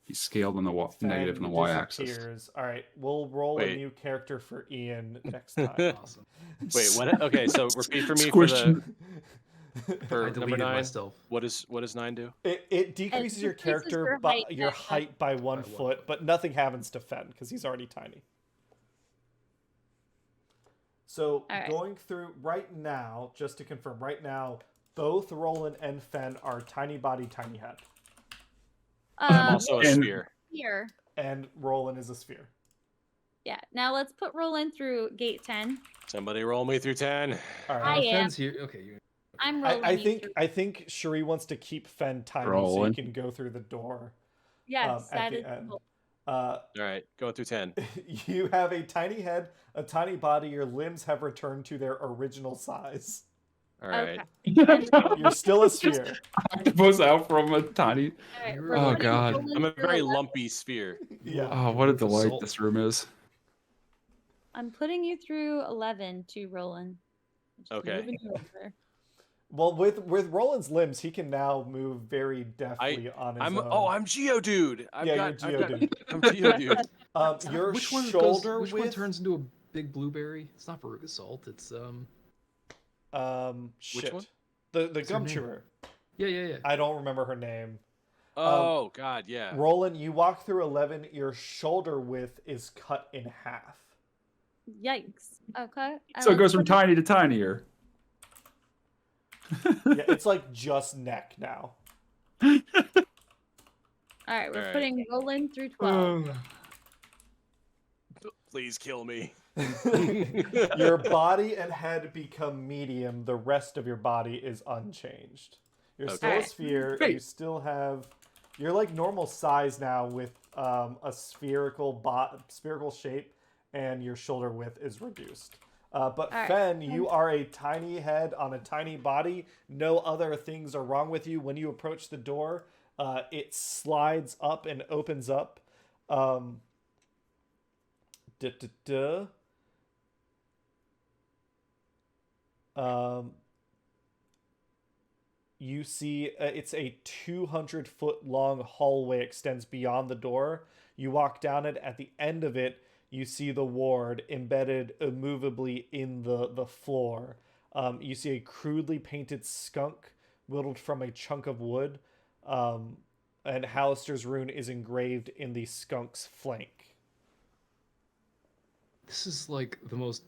He's scaled on the negative Fen on the y-axis. disappears. All right, we'll roll a Wait. new character for Ian next time. Awesome. Wait, what? Okay, so repeat for me Squished. for I number deleted 9. myself. What does 9 do? It decreases your decreases character your by height your by height by 1 by 1 foot, foot. but nothing happens to Fen because he's already tiny. So All right. going through right now, just to confirm, right now, both Roland and Fen are tiny body, tiny head, I'm also a and- sphere. Here. and Roland is a sphere. Yeah. Now let's put Roland through gate 10. Somebody roll me through 10. All I right. am. Fen's here. Okay. I'm rolling. I you think through. I think Cherie wants to keep Fen tiny so Roland. he can go through the door. Yes, at that the is end. cool. All right, going through 10. You have a tiny head, a tiny body. Your limbs have returned to their original size. All right. Okay. You're still a sphere. Octopus out from a tiny. All right, Oh, we're putting God. Roland I'm a through very 11. lumpy sphere. Yeah. Oh, what a With the delight salt. this room is. I'm putting you through 11 to Roland. Just Okay. moving you over. Well, with Roland's limbs, he can now move very deftly on his own. I'm Geodude. You're Geodude. I'm Geodude. Your Which one shoulder Which one width. turns into a big blueberry? It's not Veruca Salt. It's Shit. one? The What's her gum name? chewer. Yeah. I don't remember her name. Oh God, yeah. Roland, you walk through 11. Your shoulder width is cut in half. Yikes. Okay. So it goes from let's tiny to tinier. Yeah, it's like just neck now. All right, we're Alright. putting Roland through 12. Please kill me. Your body and head become medium. The rest of your body is unchanged. You're still a Okay. sphere. Great. You still have. You're like normal size now with a spherical shape, and your shoulder width is reduced. But Alright. Fen, you are a tiny head on a tiny body. No other things are wrong with you. When you approach the door, it slides up and opens up. You see it's a 200-foot long hallway extends beyond the door. You walk down it. At the end of it, you see the ward embedded immovably in the floor. You see a crudely painted skunk whittled from a chunk of wood. And Halistar's rune is engraved in the skunk's flank. This is like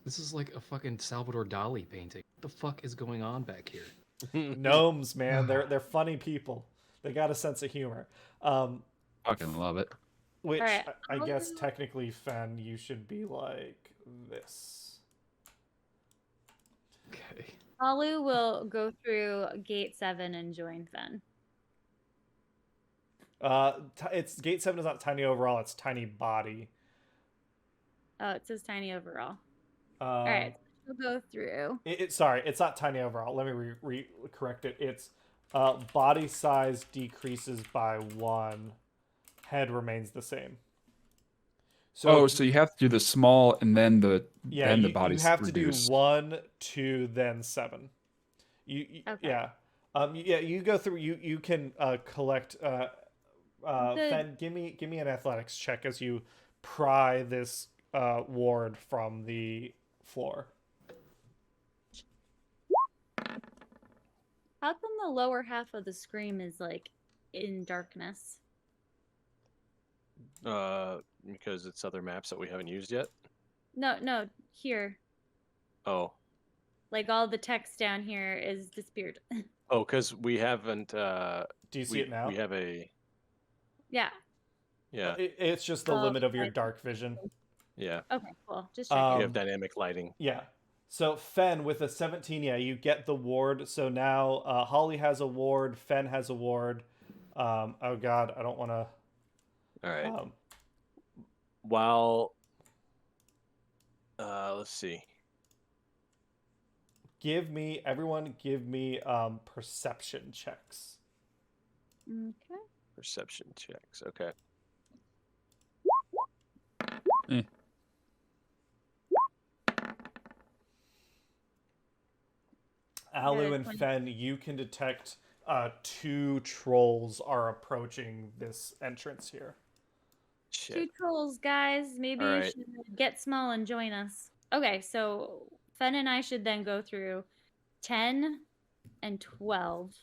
This is like a fucking Salvador Dali painting. What the fuck is going on back here? Gnomes, man, they're funny people. They got a sense of humor. Fucking love it. Which Alright, I guess Alu- technically, Fen, you should be like this. Okay. Alu will go through gate 7 and join Fen. It's gate 7 is not tiny overall; it's tiny body. Oh, it says tiny overall. Um, Alright, so we'll go through. Sorry, it's not tiny overall. Let me correct it. It's body size decreases by 1. Head remains the same. So you have to do the small and then the you have to do reduced. 1, 2, then 7. Okay. Yeah. You go through. You can collect. Fen, give me an athletics check as you pry this ward from the floor. How come the lower half of the screen is like in darkness? Because it's other maps that we haven't used yet. No, here. Oh. Like all the text down here is disappeared. Oh, because we haven't. Do you see it now? We have a. Yeah. Yeah. It's just the limit of your dark vision. Yeah. Okay, cool. Just We checking. have dynamic lighting. Yeah. So Fen with a 17, yeah, you get the ward. So now Holly has a ward. Fen has a ward. Oh God, I don't want to. All right. While. Let's see. Everyone give me perception checks. Okay. Perception checks. Okay. Alu and Fen, you can detect 2 trolls are approaching this entrance here. Shit. 2 trolls, guys. Maybe you should get small and join us. Okay, so Fen and I should then go through 10 and 12.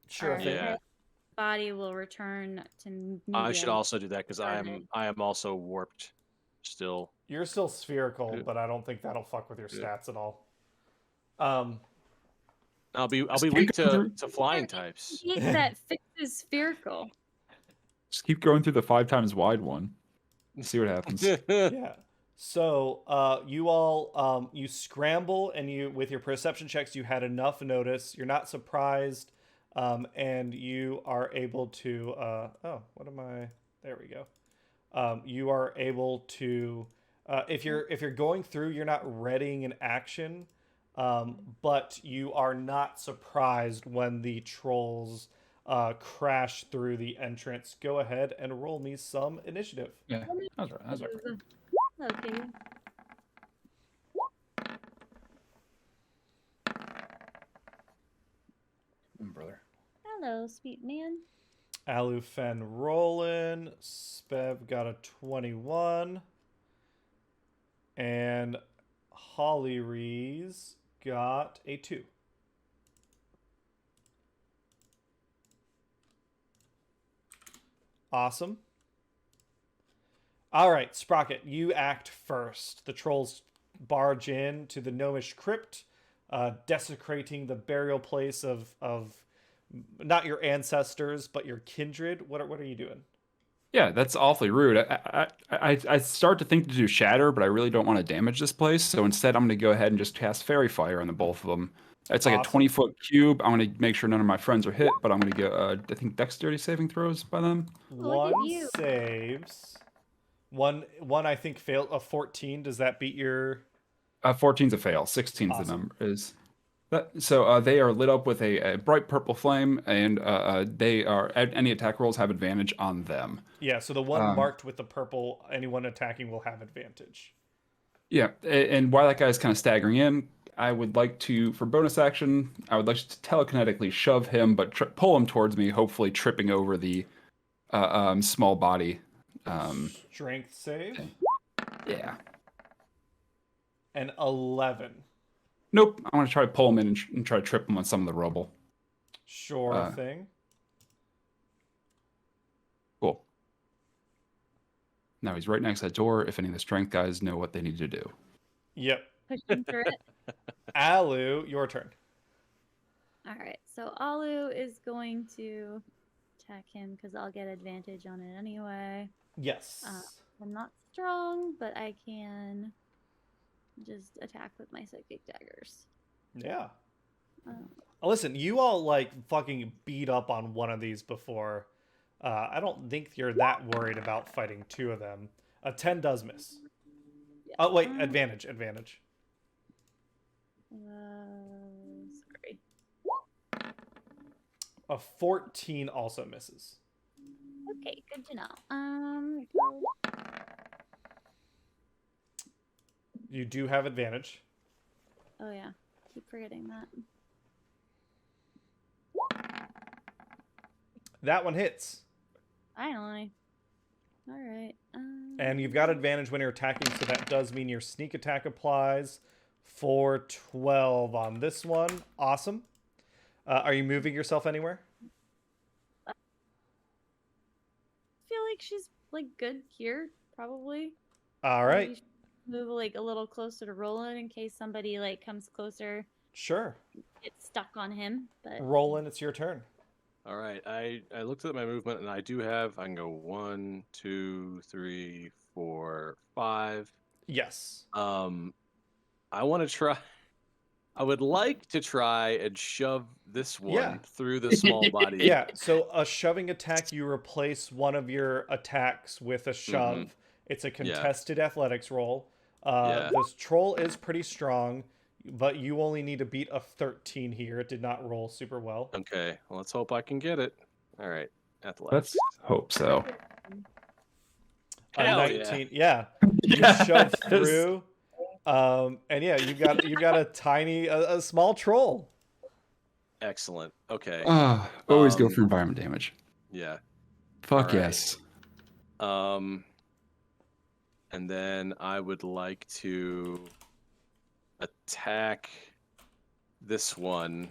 Sure thing. Yeah. Body will return to medium. I should also do that because I am also warped still. You're still spherical, but I don't think that'll fuck with your stats at all. I'll be weak to flying types. That fixes spherical. Just keep going through the 5 times wide one. See what happens. Yeah. So you all you scramble, and you with your perception checks you had enough notice. You're not surprised, and you are able to. What am I? There we go. You are able to. If you're going through, you're not readying an action, but you are not surprised when the trolls crash through the entrance. Go ahead and roll me some initiative. Yeah, that's right. Okay. Brother. Hello, sweet man. Alu, Fen, Rolan. Spev got a 21. And Holly Rees got a 2. Awesome. All right, Sprocket, you act first. The trolls barge in to the gnomish crypt, desecrating the burial place of not your ancestors, but your kindred. What are you doing? Yeah, that's awfully rude. I start to think to do Shatter, but I really don't want to damage this place. So instead, I'm going to go ahead and just cast Fairy Fire on the both of them. It's like Awesome. a 20-foot cube. I'm going to make sure none of my friends are hit, but I'm going to get, I think, Dexterity saving throws by them. One saves. One I think failed. A 14. Does that beat your? 14's a fail. 16's the number is. So they are lit up with a bright purple flame, and they are any attack rolls have advantage on them. Yeah, so the one marked with the purple, anyone attacking will have advantage. Yeah, and while that guy's kind of staggering in, I would like to, for bonus action, I would like to telekinetically shove him, but pull him towards me, hopefully tripping over the small body. Strength save. Yeah. An 11. Nope, I want to try to pull him in and try to trip him on some of the rubble. Sure thing. Cool. Now he's right next to that door. If any of the strength guys know what they need to do. Yep. Push him through it. Alu, your turn. All right. So Alu is going to attack him because I'll get advantage on it anyway. Yes. I'm not strong, but I can just attack with my psychic daggers. Yeah. Listen, you all like fucking beat up on one of these before. I don't think you're that worried about fighting two of them. A 10 does miss. Yeah. Oh wait, advantage. Sorry. A 14 also misses. Okay, good to know. You do have advantage. Oh yeah, keep forgetting that. That one hits. Finally. All right. And you've got advantage when you're attacking, so that does mean your sneak attack applies for 12 on this one. Awesome. Are you moving yourself anywhere? I feel like she's like good here, probably. All right. Maybe move like a little closer to Rolan in case somebody like comes closer, Sure. gets stuck on him. But Roland, it's your turn. All right. I looked at my movement and I can go 1, 2, 3, 4, 5. Yes. I want to try. I would like to try and shove this one through the small body. Yeah, so a shoving attack, you replace one of your attacks with a shove. It's a contested athletics roll. This troll is pretty strong, but you only need to beat a 13 here. It did not roll super well. Okay, well, let's hope I can get it. All right, athletics. Let's hope so. A Hell 19. Yeah. You shove through. And yeah, you got a tiny, a small troll. Excellent. Okay. Always go for environment damage. Yeah. Fuck All right. yes. And then I would like to attack this one.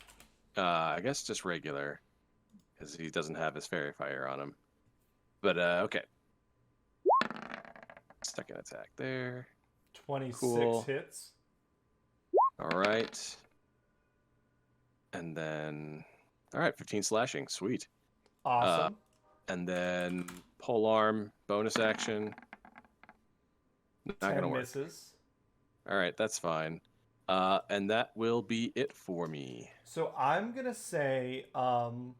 I guess just regular, because he doesn't have his fairy fire on him. But okay. Second attack there. 26 hits. All right. And then, all right, 15 slashing. Sweet. Awesome. And then polearm bonus action. Not 10 gonna work. misses. All right, that's fine. And that will be it for me. So I'm gonna say, I'm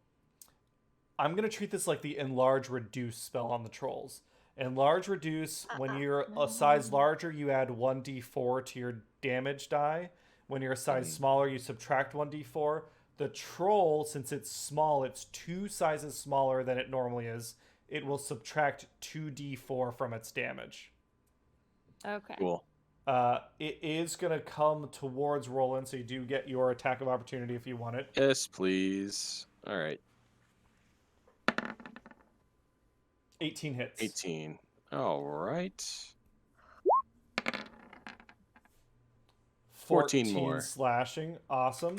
gonna treat this like the enlarge reduce spell on the trolls. Enlarge reduce, when you're a size larger, you add 1d4 to your damage die. When you're a size smaller, you subtract 1d4. The troll, since it's small, it's 2 sizes smaller than it normally is. It will subtract 2d4 from its damage. okay. Cool. It is going to come towards Roland, so you do get your attack of opportunity if you want it. Yes, please. All right. 18 hits. 18. All right. 14 more. Slashing. Awesome.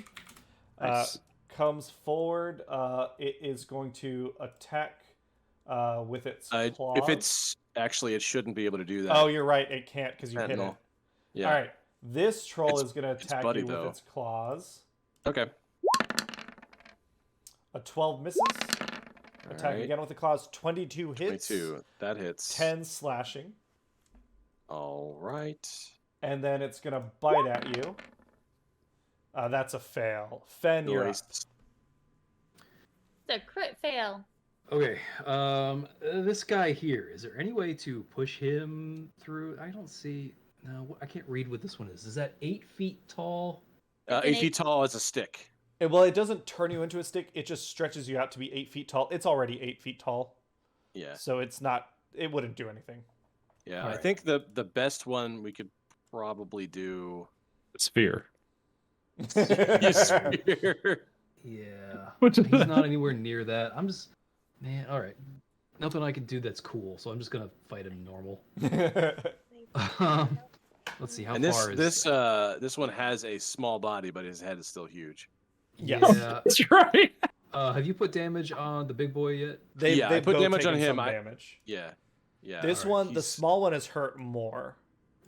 Nice. Comes forward. It is going to attack with its claws. If it's actually, it shouldn't be able to do that. Oh, you're right. It can't because you hit it. Yeah. All right. This troll is going to attack buddy, you with though. its claws. Okay. A 12 misses. Attack again with the claws. 22 hits. 22. That hits. 10 slashing. All right. And then it's going to bite at you. That's a fail. Fen, you're up. Nice. It's a crit fail. Okay, this guy here, is there any way to push him through? I don't see. No, I can't read what this one is. Is that 8 feet tall? 8 feet tall as a stick. Well, it doesn't turn you into a stick. It just stretches you out to be 8 feet tall. It's already 8 feet tall. Yeah. So it's not. It wouldn't do anything. Yeah. All I right. think the best one we could probably do. Sphere. Sphere. Yeah. Which is He's not anywhere near that. I'm just. Man, alright. Nothing I can do that's cool, so I'm just gonna fight him normal. Let's see, how And far is this one has a small body, but his head is still huge. Yes. Yeah. That's right. Have you put damage on the big boy yet? They I put both damage on taken him. some damage. Yeah. Yeah. This Alright, one, the he's- small one, is hurt more.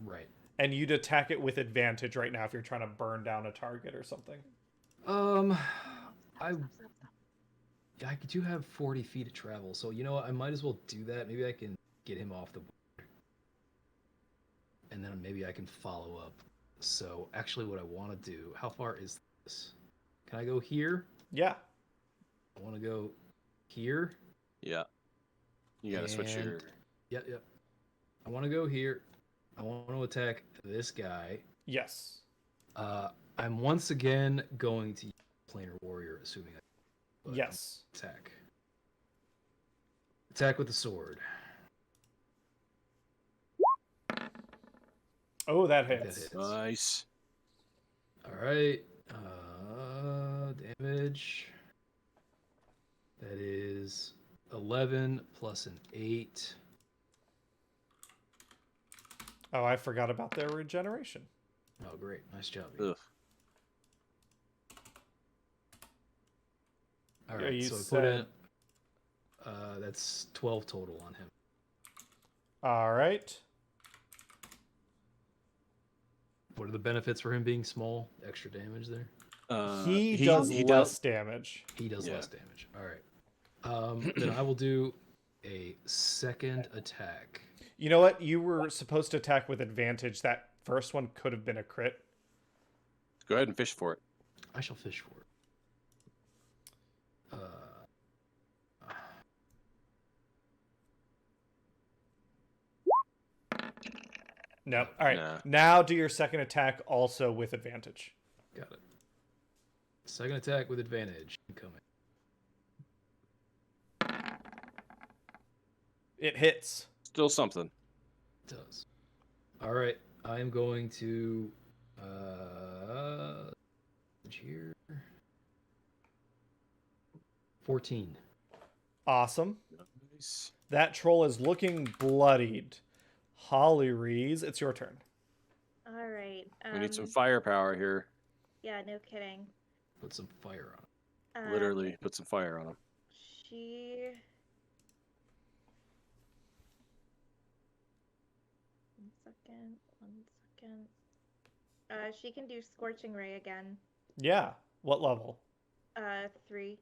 Right. And you'd attack it with advantage right now if you're trying to burn down a target or something. I I do have 40 feet of travel, so you know what? I might as well do that. Maybe I can get him off the board. And then maybe I can follow up. So actually what I want to do, how far is this? Can I go here? Yeah. I want to go here. Yeah. You gotta switch your. Yep. I want to go here. I want to attack this guy. Yes. I'm once again going to use Planar Warrior, assuming I Yes. attack. Attack with the sword. Oh, that That hits. hits. Nice. All right. Damage. That is 11 plus an 8. Oh, I forgot about their regeneration. Oh, great. Nice job. Ugh. All Yeah, right, you so I put said- in. That's 12 total on him. All right. What are the benefits for him being small? Extra damage there? He does he less damage. He does Yeah. less damage. All right. Then I will do a second attack. You know what? You were supposed to attack with advantage. That first one could have been a crit. Go ahead and fish for it. I shall fish for it. No. All right. Nah. Now do your second attack also with advantage. Got it. Second attack with advantage. Incoming. It hits. Still something. It does. All right. I am going to here 14. Awesome. Nice. That troll is looking bloodied. Holly Rees, it's your turn. All right. We need some firepower here. Yeah, no kidding. Put some fire on it. Literally, put some fire on him. She. One second. She can do Scorching Ray again. Yeah. What level? 3.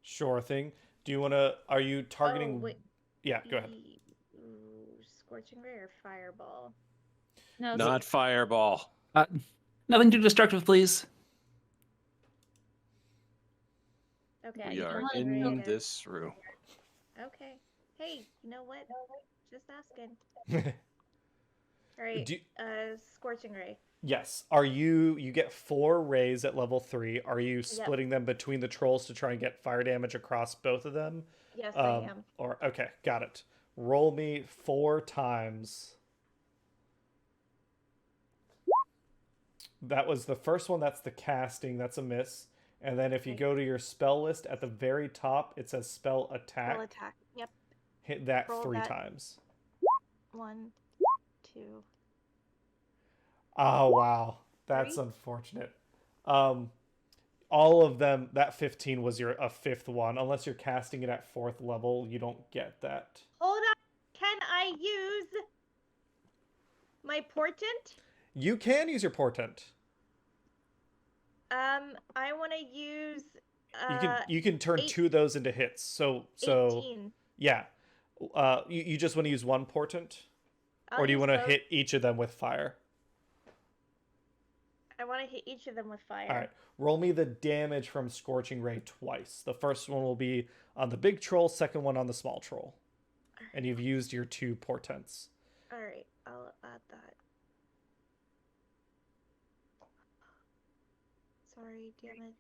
Sure thing. Do you want to? Are you targeting? Oh, wait. Yeah. Go ahead. Ooh, Scorching Ray or Fireball? No, Not fireball. Nothing too destructive, please. Okay. Yeah, We you are don't in wanna go. this room. Okay. Hey, you know what? Just asking. All right. Do, Scorching Ray. yes. Are you? You get 4 rays at level 3. Are you splitting them between the trolls to try and get fire damage across both of them? Yes, I am. Or okay, got it. Roll me 4 times. That was the first one. That's the casting. That's a miss. And then if you Okay. go to your spell list at the very top, it says spell attack. Roll attack. Yep. Hit that Roll 3 that. times. 1, 2. Oh wow, that's 3? unfortunate. All of them. That 15 was a 5th one. Unless you're casting it at 4th level, you don't get that. Hold on. Can I use my portent? You can use your portent. I want to use. You can turn 8 2 of those into hits. So 18. yeah. You just want to use one portent, I'll or do you use want to both. hit each of them with fire? I want to hit each of them with fire. All right. Roll me the damage from Scorching Ray twice. The first one will be on the big troll, second one on the small troll. And you've used your 2 portents. All right. I'll add that. Sorry. Damage.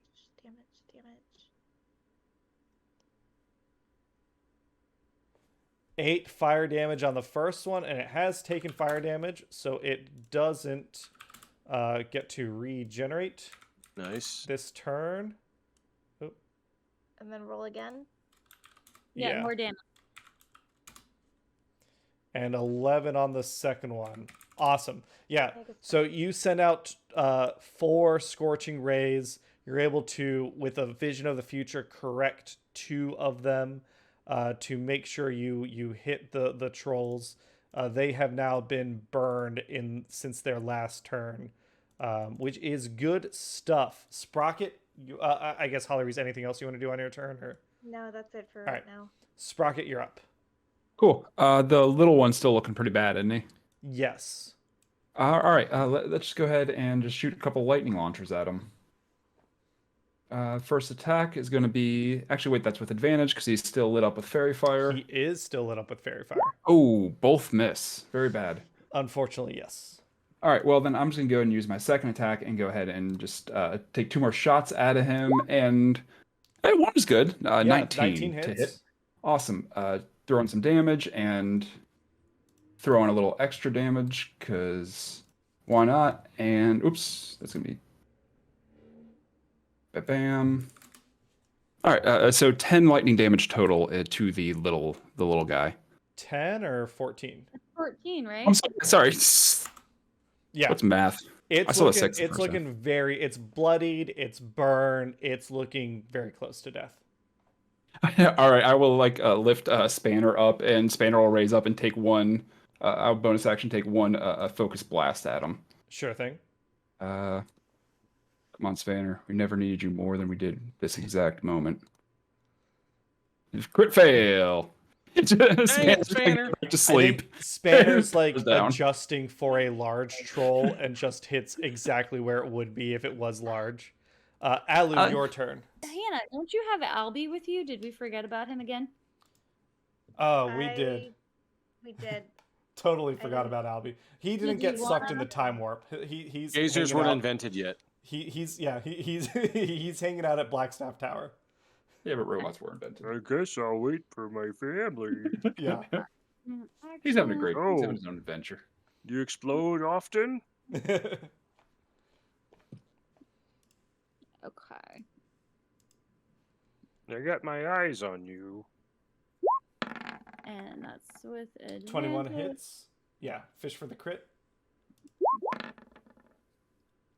8 fire damage on the first one, and it has taken fire damage, so it doesn't get to regenerate Nice. this turn. And then roll again. Yeah, more damage. And 11 on the second one. Awesome. Yeah. I guess So you send out 4 scorching rays. You're able to, with a vision of the future, correct 2 of them to make sure you hit the trolls. They have now been burned since their last turn, which is good stuff. Sprocket, I guess Holly Rees, anything else you want to do on your turn? Or No, that's it for All right right. now. Sprocket, you're up. Cool. The little one's still looking pretty bad, isn't he? Yes. All right. Let's just go ahead and just shoot a couple lightning launchers at him. First attack is going to be... Actually, wait, that's with advantage because he's still lit up with fairy fire. He is still lit up with fairy fire. Oh, both miss. Very bad. Unfortunately, yes. All right, well, then I'm just going to go ahead and use my second attack and go ahead and just take 2 more shots out of him. And hey, one is good. 19 hits. to hit. Awesome. Throw in some damage and throw in a little extra damage because why not? And oops, that's going to be... Bam. All right, so 10 lightning damage total to the little guy. 10 or 14? 14, right? I'm sorry. Yeah. What's math? I It's saw a looking, 6 it's looking very, it's bloodied, it's burned, it's looking very close to death. All right, I will lift Spanner up, and Spanner will raise up and take one. I'll bonus action take one focus blast at him. Sure thing. Come on, Spanner. We never needed you more than we did this exact moment. Crit fail. Spanner. Back to sleep. I think Spanner's like Goes down. adjusting for a large troll and just hits exactly where it would be if it was large. Alu, your turn. Hannah, don't you have Albie with you? Did we forget about him again? Oh, we did. We did. Totally forgot about Albie. He didn't Did get you sucked in wanna- the time warp. He's Gazers hanging weren't out- invented yet. He's he's hanging out at Blackstaff Tower. Yeah, but robots were invented. I guess I'll wait for my family. Yeah. He's having a great. He's Oh. having his own adventure. You explode often? Okay. I got my eyes on you. And that's with advantage. 21 hits. Yeah, fish for the crit.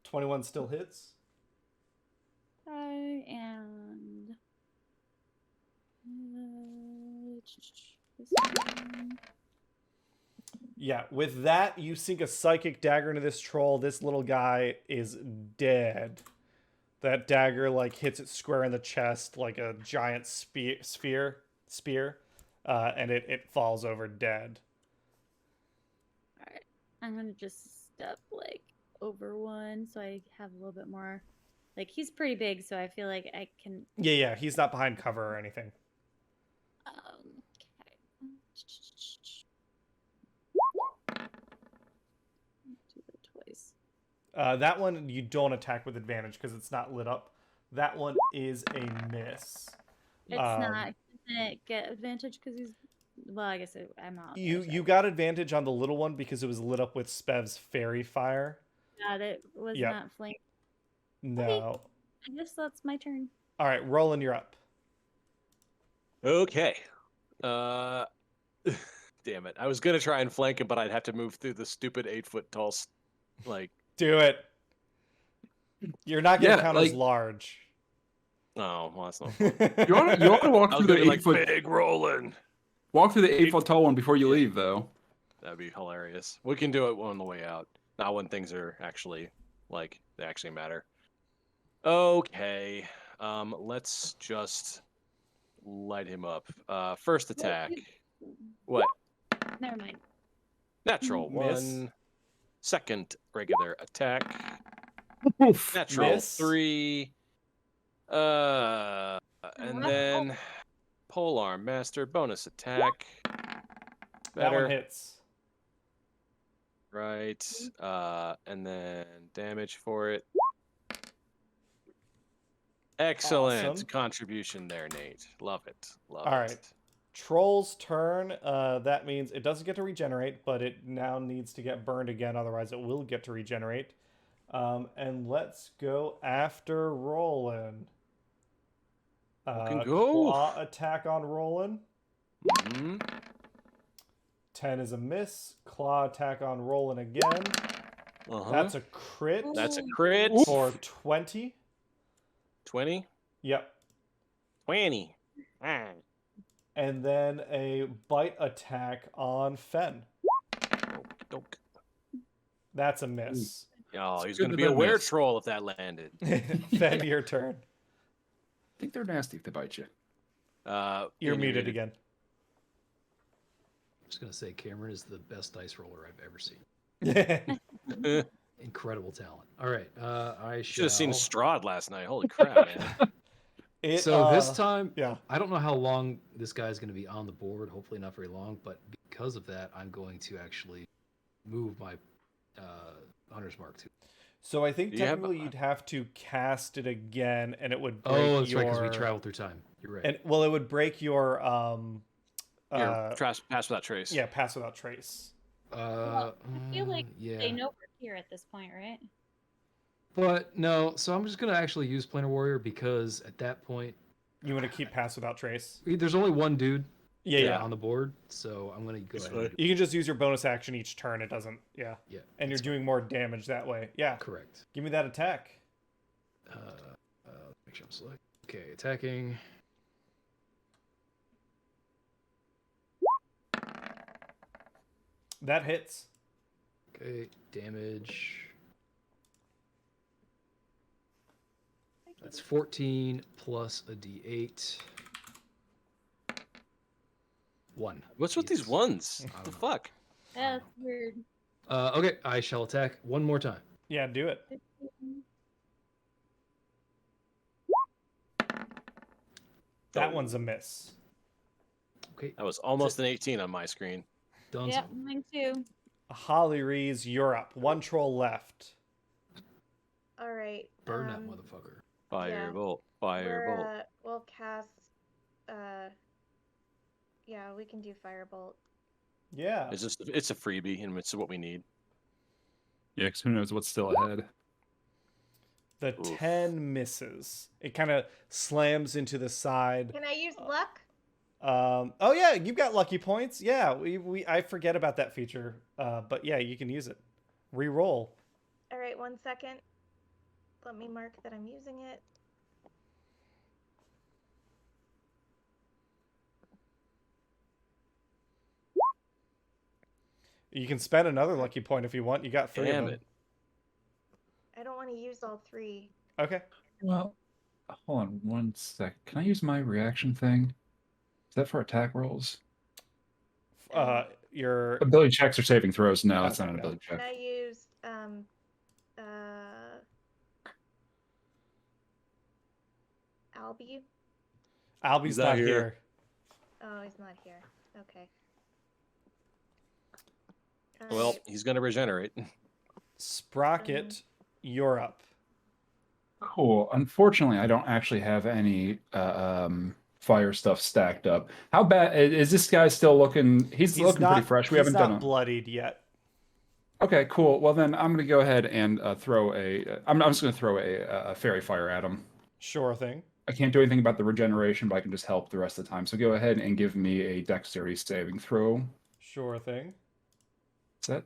21 still hits. And this one. Yeah, with that, you sink a psychic dagger into this troll. This little guy is dead. That dagger like hits it square in the chest like a giant spear, and it falls over dead. All right, I'm gonna just step like over one so I have a little bit more. Like he's pretty big, so I feel like I can. Yeah, he's not behind cover or anything. Okay. Do it twice. That one you don't attack with advantage because it's not lit up. That one is a miss. It's not. Doesn't it get advantage because he's? Well, I guess I'm not. You got advantage on the little one because it was lit up with Spev's fairy fire. Got it. Was Yep. not flank. No. I guess that's my turn. All right, Roland, you're up. Okay. Damn it. I was gonna try and flank him, but I'd have to move through the stupid 8-foot tall, like. Do it. You're not gonna Yeah, count as large. Oh, well, that's not. You want to walk I through was the gonna be like 8-foot big Roland. walk through the 8-foot tall one before you leave, though. That'd be hilarious. We can do it on the way out. Not when things are actually like they actually matter. Okay. Let's just light him up. First attack. What? Never mind. Natural Miss. 1. Second regular attack. Oof. Natural Miss. 3. And then Polearm Master bonus attack. That one Better. hits. Right. And then damage for it. Excellent Awesome. contribution there, Nate. Love it. Love All it. right. Troll's turn. That means it doesn't get to regenerate, but it now needs to get burned again. Otherwise, it will get to regenerate. And let's go after Roland. Can go. Claw attack on Roland. Mhm. 10 is a miss. Claw attack on Roland again. Uh-huh. That's a crit. That's a crit. For 20. 20. Yep. 20. Ah. And then a bite attack on Fen. Doke. That's a miss. Oh, he's good going to that be a that were missed. troll if that landed. Fen, your turn. I think they're nasty if they bite you. You're muted again. I'm just gonna say Cameron is the best dice roller I've ever seen. Yeah. Incredible talent. All right, I Should have seen shall. Strahd last night. Holy crap, man. So this time, yeah. I don't know how long this guy's going to be on the board. Hopefully not very long, but because of that, I'm going to actually move my Hunter's Mark II. So I think Do you have- technically you'd have to cast it again, and it would break Oh, that's your... right, because we traveled through time. You're right. And well, it would break your Pass without trace. yeah, pass without trace. Well, I feel like yeah. they know we're here at this point, right? But no, so I'm just going to actually use Planar Warrior because at that point, You want to keep pass without trace? there's only one dude Yeah. on the board, so I'm going to go ahead and do You can just use your bonus action each turn. It doesn't. Yeah. Yeah, And you're that's doing more damage that way. Yeah. correct. Give me that attack. Make sure I'm select. Okay, attacking. That hits. Okay, damage. That's 14 plus a d8. 1. What's with these Jesus. ones? I What the don't know. fuck? That's weird. Okay, I shall attack one more time. Yeah, do it. That one's a miss. Okay, That was almost an 18 on my screen. done. Yep, mine too. Holly Rees, you're up. One troll left. All right. Burn that motherfucker. Firebolt. Firebolt. We'll cast. Yeah, we can do Firebolt. Yeah. It's a freebie, and it's what we need. Yeah, because who knows what's still ahead. The Oof. 10 misses. It kind of slams into the side. Can I use luck? Oh yeah, you've got lucky points. Yeah, I forget about that feature. But yeah, you can use it. Reroll. All right, 1 second. Let me mark that I'm using it. You can spend another lucky point if you want. You got 3 Damn of them. it. I don't want to use all 3. Okay. Well, hold on one sec. Can I use my reaction thing? Is that for attack rolls? Your Ability checks or saving throws? No, it's Okay, not an no. ability Can check. I use Albie? Albie's He's not not here. here. Oh, he's not here. Okay. Well, Alright, he's gonna regenerate. Sprocket, you're up. Cool. Unfortunately, I don't actually have any fire stuff stacked up. How bad is this guy still looking? He's looking pretty fresh. We he's haven't not done a... bloodied yet. Okay, cool. Well, then I'm going to go ahead and throw a... I'm just going to throw a fairy fire at him. Sure thing. I can't do anything about the regeneration, but I can just help the rest of the time. So go ahead and give me a dexterity saving throw. Sure thing. Is that...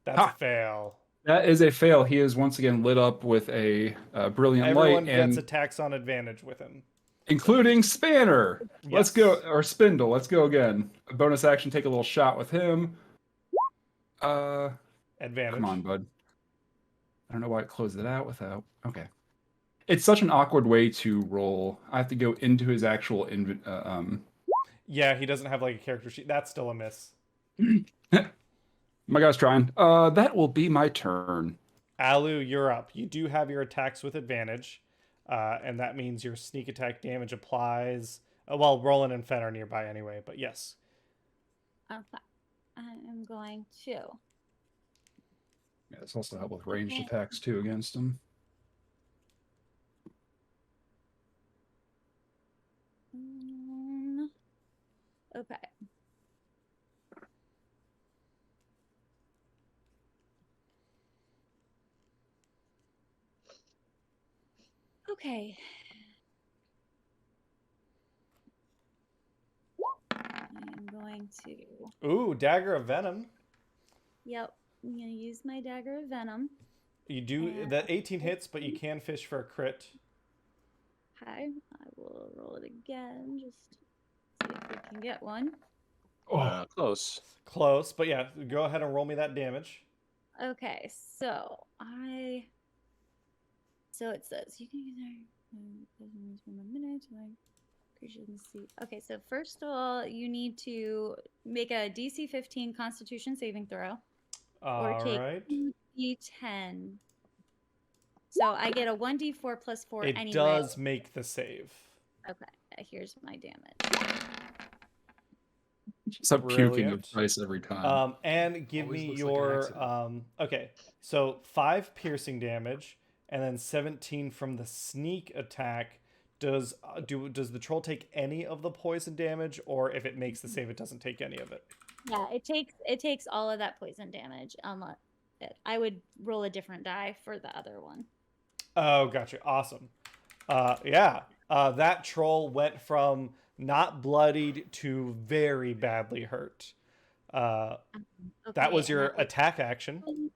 That's Ha! a fail. That is a fail. He is once again lit up with a brilliant Everyone light, and gets attacks on advantage with him. including Spanner. Let's Yes. go, or Spindle. Let's go again. A bonus action, take a little shot with him. Advantage. Come on, bud. I don't know why it closed it out without. Okay. It's such an awkward way to roll. I have to go into his actual Yeah, he doesn't have like a character sheet. That's still a miss. My guy's trying. That will be my turn. Alu, you're up. You do have your attacks with advantage, and that means your sneak attack damage applies. Well, Rolan and Fen are nearby anyway, but yes. Okay. I'm going to. Yeah, this also help with ranged attacks too against him. Okay. Okay. I'm going to. Ooh, Dagger of Venom. Yep. I'm going to use my Dagger of Venom. You do that 18 hits, but you can fish for a crit. Okay. I will roll it again. Just see if we can get one. Close. Close, but yeah, go ahead and roll me that damage. Okay. So it says you can use Okay, so first of all, you need to make a DC 15 Constitution saving throw, or All take right. 2d10. So I get a 1d4 plus 4 It anyway. does make the save. Okay, here's my damage. Stop puking of Brilliant. dice every time. And give Always me looks like an your accident. okay. So 5 piercing damage, and then 17 from the sneak attack. Does the troll take any of the poison damage, or if it makes the save, it doesn't take any of it? Yeah, it takes all of that poison damage. I would roll a different die for the other one. Oh, gotcha. Awesome. Yeah. That troll went from not bloodied to very badly hurt. That Okay, was and your that was- attack action.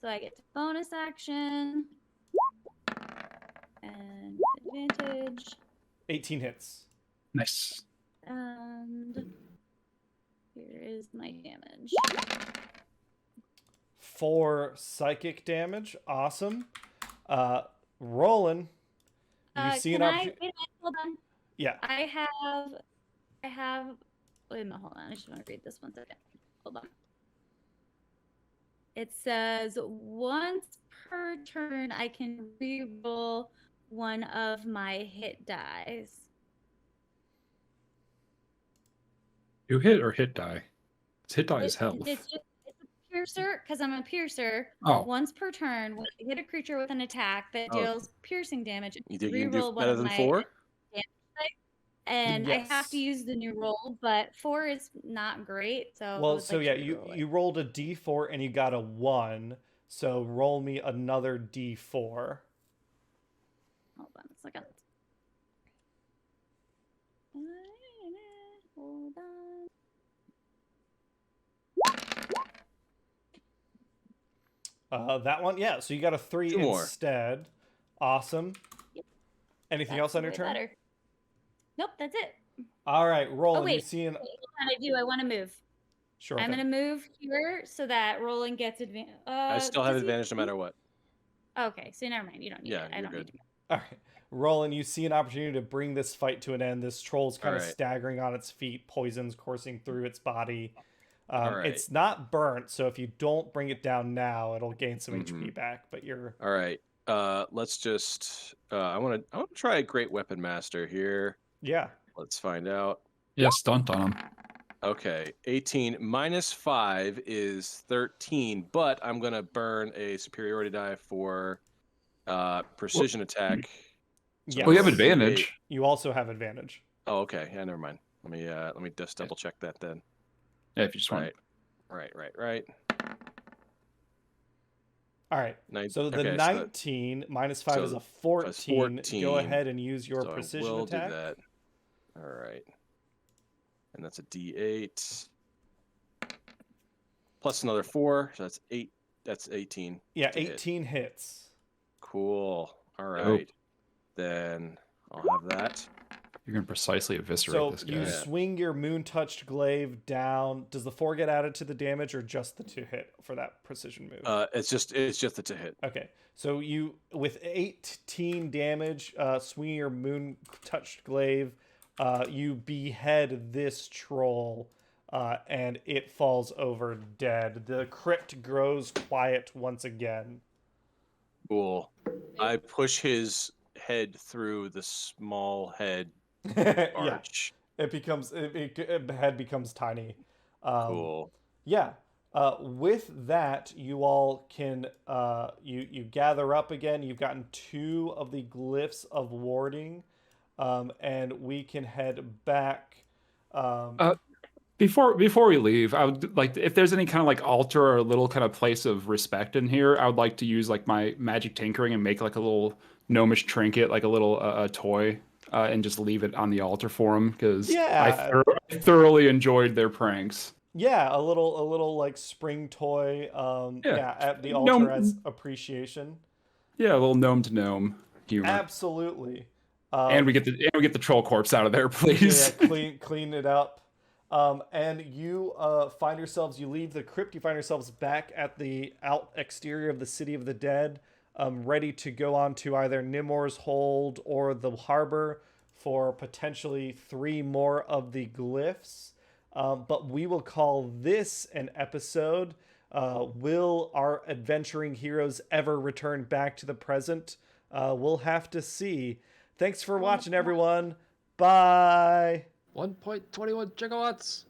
So I get to bonus action and advantage, 18 hits. Nice. and here is my damage. 4 psychic damage. Awesome. Roland, you see an Can I opportunity. wait, hold on? Yeah. I have. Wait a minute, hold on. I just want to read this one second. Hold on. It says once per turn, I can reroll one of my hit dice. You hit or hit die? It's hit die is health. It's a piercer, because I'm a piercer. Oh. Once per turn, when I hit a creature with an attack that Oh. deals piercing damage, You think you can do reroll one better of than my 4? damage dice. And I have Yes. to use the new roll, but 4 is not great. So I Well, would so like yeah, to you reroll it. you rolled a d4 and you got a 1. So roll me another d4. Hold on a second. Hold on. That one, yeah. So you got a 3 2 more. instead. Awesome. Anything else on your way turn? better. Nope, that's it. All right, Roland. wait. You see an Wait, hold on, I do. I want to move. sure I'm thing. gonna move here so that Roland gets advantage. I still have advantage no matter what. Okay, so never mind. You don't need Yeah, it. I you're don't good. need to. All right, Roland. You see an opportunity to bring this fight to an end. This troll's kind of All right. staggering on its feet, poisons coursing through its body. All right. It's not burnt, so if you don't bring it down now, it'll gain some Mhm. HP back. But you're All right. Let's just. I want to try a Great Weapon Master here. yeah. Let's find out. Yeah, stunt on him. Okay, 18 minus 5 is 13, but I'm gonna burn a superiority die for precision attack. So Yes. Well, you have it's an advantage. 8. You also have advantage. Oh, okay. Yeah, never mind. Let me just double check that then. Yeah, if you just want. Right. All right. Nine- So the okay, so 19 minus 5 is so a 14. that's 14. Go ahead and use your so precision I will attack. do that. All right. And that's a D8 plus another 4, so that's 8. That's 18. Yeah, to hit. 18 hits. Cool. All Dope. right. Then I'll have that. You're gonna precisely eviscerate So this you guy. swing your moon-touched glaive down. Does the 4 get added to the damage or just the 2 hit for that precision move? It's just the to hit. Okay. So you, with 18 damage, swing your moon-touched glaive, you behead this troll, and it falls over dead. The crypt grows quiet once again. Cool. I push his head through the small head Yeah, arch. it becomes the head becomes tiny. Cool. Yeah. With that, you all can you gather up again. You've gotten 2 of the glyphs of warding, and we can head back. Before we leave, I would like if there's any kind of like altar or a little kind of place of respect in here, I would like to use like my magic tinkering and make like a little gnomish trinket, like a little toy, and just leave it on the altar for him because Yeah. I thoroughly enjoyed their pranks. Yeah, a little like spring toy. Yeah. At the Gnome- altar as appreciation. Yeah, a little gnome to gnome humor. Absolutely. And we get the troll corpse out of there, please. Yeah, clean it up. And you you leave the crypt, you find yourselves back at the exterior of the City of the Dead. ready to go on to either Nimoar's Hold or the harbor for potentially 3 more of the glyphs. But we will call this an episode. Will our adventuring heroes ever return back to the present? We'll have to see. Thanks for watching, everyone. Bye. 1.21 gigawatts.